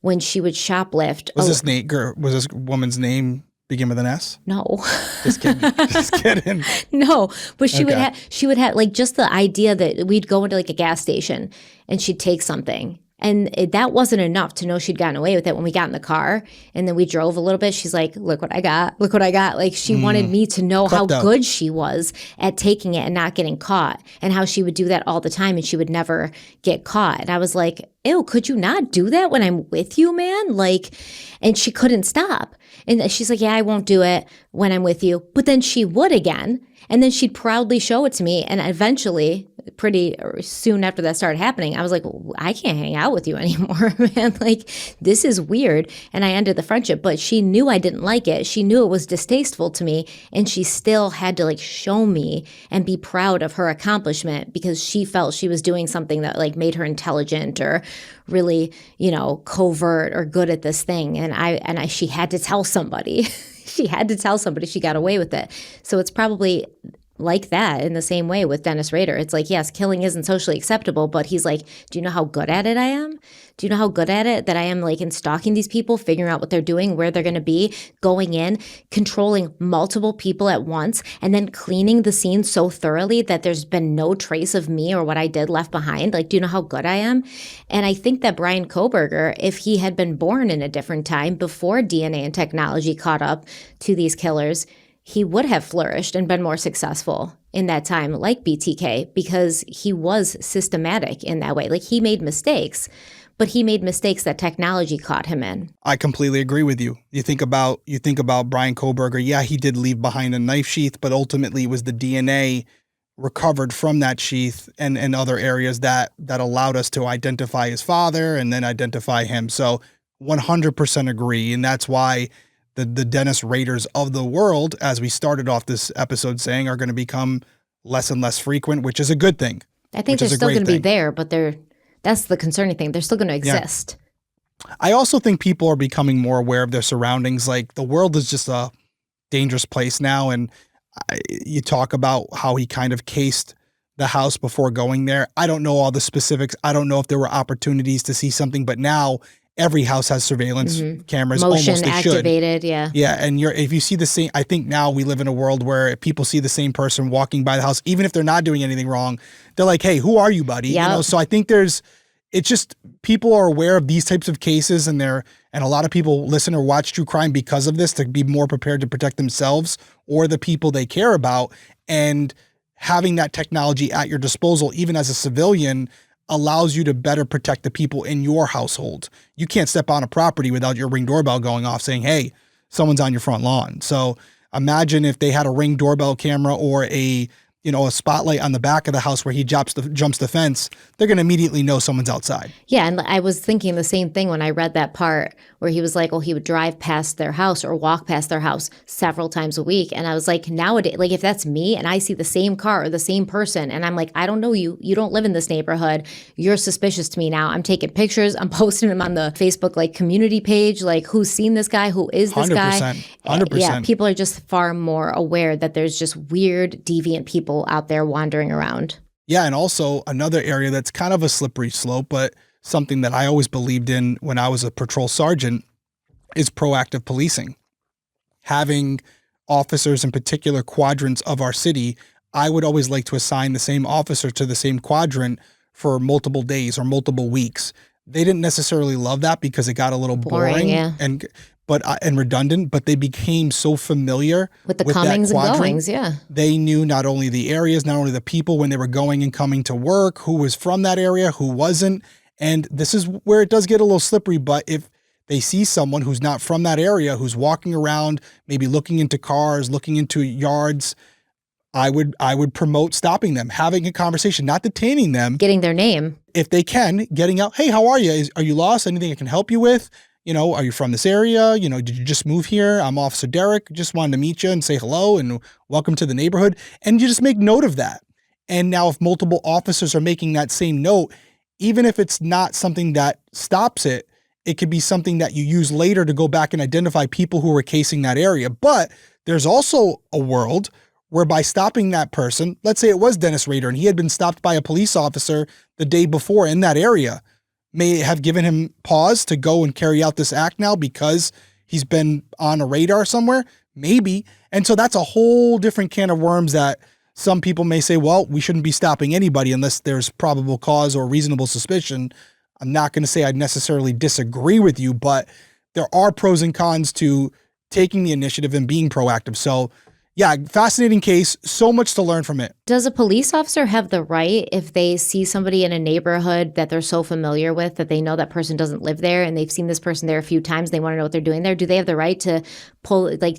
when she would shoplift. Was this woman's name begin with an S? No. Just kidding. Just kidding. No, but she would have like just the idea that we'd go into like a gas station and she'd take something. And that wasn't enough to know she'd gotten away with it when we got in the car. And then we drove a little bit. She's like, look what I got. Look what I got. Like she wanted me to know how good she was at taking it and not getting caught, and how she would do that all the time and she would never get caught. And I was like, ew, could you not do that when I'm with you, man? Like, and she couldn't stop. And she's like, yeah, I won't do it when I'm with you. But then she would again. And then she'd proudly show it to me. And eventually, pretty soon after that started happening, I was like, I can't hang out with you anymore, man. Like, this is weird. And I ended the friendship. But she knew I didn't like it. She knew it was distasteful to me. And she still had to like show me and be proud of her accomplishment because she felt she was doing something that like made her intelligent or really, covert or good at this thing. And she had to tell somebody. She had to tell somebody she got away with it. So it's probably like that in the same way with Dennis Rader. It's like, yes, killing isn't socially acceptable, but he's like, do you know how good at it I am? Do you know how good at it that I am, like, in stalking these people, figuring out what they're doing, where they're going to be, going in, controlling multiple people at once, and then cleaning the scene so thoroughly that there's been no trace of me or what I did left behind? Like, do you know how good I am? And I think that Bryan Kohberger, if he had been born in a different time before DNA and technology caught up to these killers, he would have flourished and been more successful in that time, like BTK, because he was systematic in that way. Like, he made mistakes, but he made mistakes that technology caught him in. I completely agree with you. You think about Bryan Kohberger. Yeah, he did leave behind a knife sheath, but ultimately it was the DNA recovered from that sheath and other areas that allowed us to identify his father and then identify him. So 100% agree. And that's why the Dennis Raders of the world, as we started off this episode saying, are going to become less and less frequent, which is a good thing. I think they're still going to be there, but that's the concerning thing. They're still going to exist. Yeah. I also think people are becoming more aware of their surroundings. Like, the world is just a dangerous place now. And you talk about how he kind of cased the house before going there. I don't know all the specifics. I don't know if there were opportunities to see something, but now every house has surveillance cameras. Motion almost activated, yeah. Yeah, and if you see the same, I think now we live in a world where if people see the same person walking by the house, even if they're not doing anything wrong, they're like, hey, who are you, buddy? Yep. So I think it's just people are aware of these types of cases, and a lot of people listen or watch true crime because of this, to be more prepared to protect themselves or the people they care about. And having that technology at your disposal, even as a civilian, allows you to better protect the people in your household. You can't step on a property without your Ring doorbell going off saying, hey, someone's on your front lawn. So imagine if they had a Ring doorbell camera or a spotlight on the back of the house where he jumps the fence, they're going to immediately know someone's outside. Yeah, and I was thinking the same thing when I read that part where he was like, well, he would drive past their house or walk past their house several times a week. And I was like, nowadays, like, if that's me and I see the same car or the same person and I'm like, I don't know you, you don't live in this neighborhood, you're suspicious to me now. I'm taking pictures, I'm posting them on the Facebook like community page, like, who's seen this guy, who is this 100%, guy? 100%. Yeah, people are just far more aware that there's just weird, deviant people out there wandering around. Yeah, and also another area that's kind of a slippery slope, but something that I always believed in when I was a patrol sergeant is proactive policing. Having officers in particular quadrants of our city I would always like to assign the same officer to the same quadrant for multiple days or multiple weeks. They didn't necessarily love that because it got a little boring yeah. and redundant, but they became so familiar With the with that comings and quadrant. goings, yeah. They knew not only the areas, not only the people when they were going and coming to work, who was from that area, who wasn't. And this is where it does get a little slippery, but if they see someone who's not from that area, who's walking around, maybe looking into cars, looking into yards, I would promote stopping them, having a conversation, not detaining them. Getting their name. If they can, getting out, hey, how are you? Are you lost? Anything I can help you with? Are you from this area? Did you just move here? I'm Officer Derek. Just wanted to meet you and say hello and welcome to the neighborhood. And you just make note of that. And now if multiple officers are making that same note, even if it's not something that stops it, it could be something that you use later to go back and identify people who were casing that area. But there's also a world where by stopping that person, let's say it was Dennis Rader and he had been stopped by a police officer the day before in that area, may have given him pause to go and carry out this act now because he's been on a radar somewhere, maybe. And so that's a whole different can of worms that some people may say, well, we shouldn't be stopping anybody unless there's probable cause or reasonable suspicion. I'm not going to say I necessarily disagree with you, but there are pros and cons to taking the initiative and being proactive. So yeah, fascinating case. So much to learn from it. Does a police officer have the right, if they see somebody in a neighborhood that they're so familiar with that they know that person doesn't live there and they've seen this person there a few times, they want to know what they're doing there, do they have the right to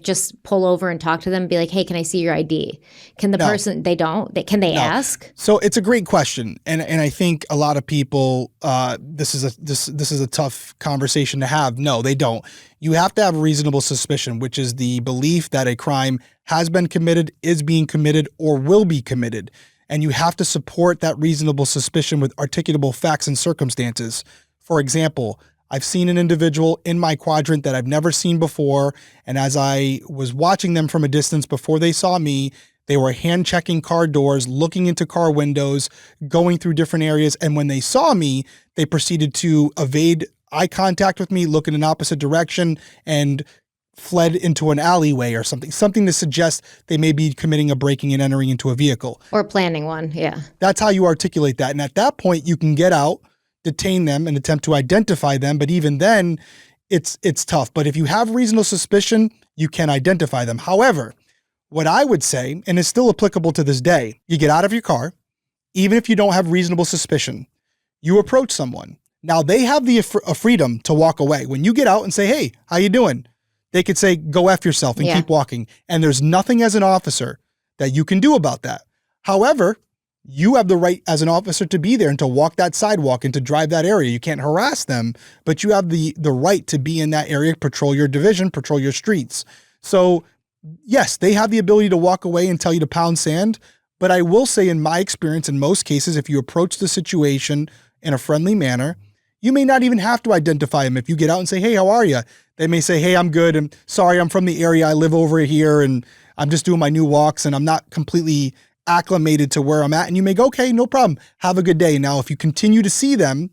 just pull over and talk to them and be like, hey, can I see your ID? Can the person, they don't? Can they ask? So it's a great question. And I think a lot of people, this is a tough conversation to have. No, they don't. You have to have reasonable suspicion, which is the belief that a crime has been committed, is being committed, or will be committed. And you have to support that reasonable suspicion with articulable facts and circumstances. For example, I've seen an individual in my quadrant that I've never seen before. And as I was watching them from a distance before they saw me, they were hand checking car doors, looking into car windows, going through different areas. And when they saw me, they proceeded to evade eye contact with me, look in an opposite direction, and fled into an alleyway or something to suggest they may be committing a breaking and entering into a vehicle. Or planning one, yeah. That's how you articulate that. And at that point, you can get out, detain them, and attempt to identify them. But even then, it's tough. But if you have reasonable suspicion, you can identify them. However, what I would say, and it's still applicable to this day, you get out of your car, even if you don't have reasonable suspicion, you approach someone. Now, they have the freedom to walk away. When you get out and say, hey, how you doing? They could say, go F yourself and keep walking. And there's nothing as an officer that you can do about that. However, you have the right as an officer to be there and to walk that sidewalk and to drive that area. You can't harass them, but you have the right to be in that area, patrol your division, patrol your streets. So yes, they have the ability to walk away and tell you to pound sand. But I will say in my experience, in most cases, if you approach the situation in a friendly manner, you may not even have to identify them. If you get out and say, hey, how are you? They may say, hey, I'm good. And sorry, I'm from the area. I live over here and I'm just doing my new walks and I'm not completely acclimated to where I'm at. And you may go, okay, no problem. Have a good day. Now, if you continue to see them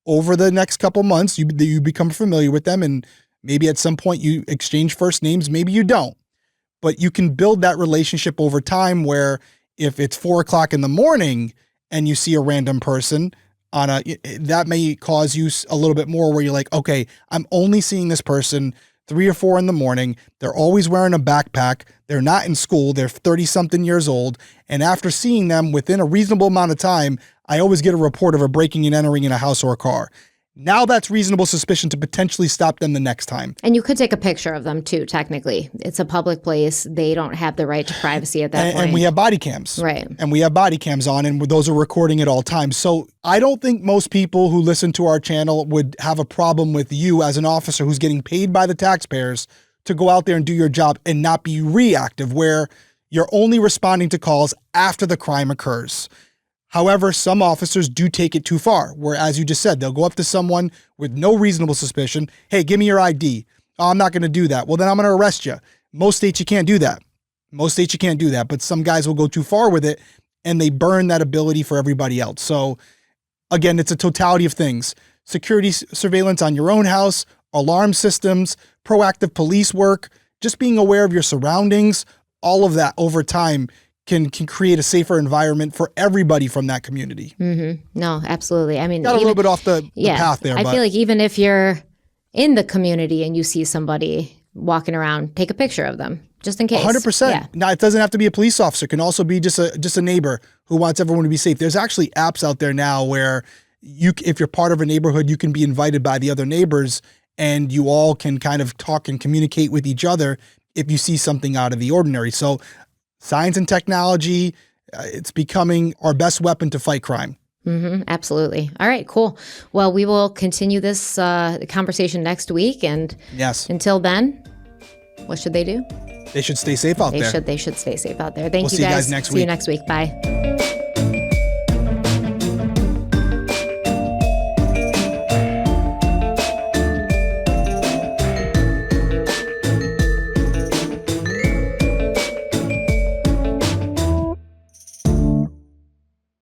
over the next couple months, you become familiar with them. And maybe at some point you exchange first names. Maybe you don't. But you can build that relationship over time where if it's 4 o'clock in the morning and you see a random person, that may cause you a little bit more where you're like, okay, I'm only seeing this person 3 or 4 in the morning. They're always wearing a backpack. They're not in school. They're 30 something years old. And after seeing them within a reasonable amount of time, I always get a report of a breaking and entering in a house or a car. Now that's reasonable suspicion to potentially stop them the next time. And you could take a picture of them too, technically. It's a public place. They don't have the right to privacy at that point. And we have body cams. Right. And we have body cams on and those are recording at all times. So I don't think most people who listen to our channel would have a problem with you as an officer who's getting paid by the taxpayers to go out there and do your job and not be reactive, where you're only responding to calls after the crime occurs. However, some officers do take it too far, where, as you just said, they'll go up to someone with no reasonable suspicion. Hey, give me your ID. Oh, I'm not going to do that. Well, then I'm going to arrest you. Most states you can't do that. But some guys will go too far with it and they burn that ability for everybody else. So again, it's a totality of things. Security surveillance on your own house, alarm systems, proactive police work, just being aware of your surroundings, all of that over time can create a safer environment for everybody from that community. No, absolutely. I mean, Got a little bit off the path there. I but feel like even if you're in the community and you see somebody walking around, take a picture of them just in case. 100%. Yeah. Now, it doesn't have to be a police officer. It can also be just a neighbor who wants everyone to be safe. There's actually apps out there now where if you're part of a neighborhood, you can be invited by the other neighbors and you all can kind of talk and communicate with each other if you see something out of the ordinary. So science and technology, it's becoming our best weapon to fight crime. Absolutely. All right, cool. Well, we will continue this conversation next week. And yes, until then, what should they do? They should stay safe out there. They should stay safe out there. Thank you see you guys next See week. you next week. Bye.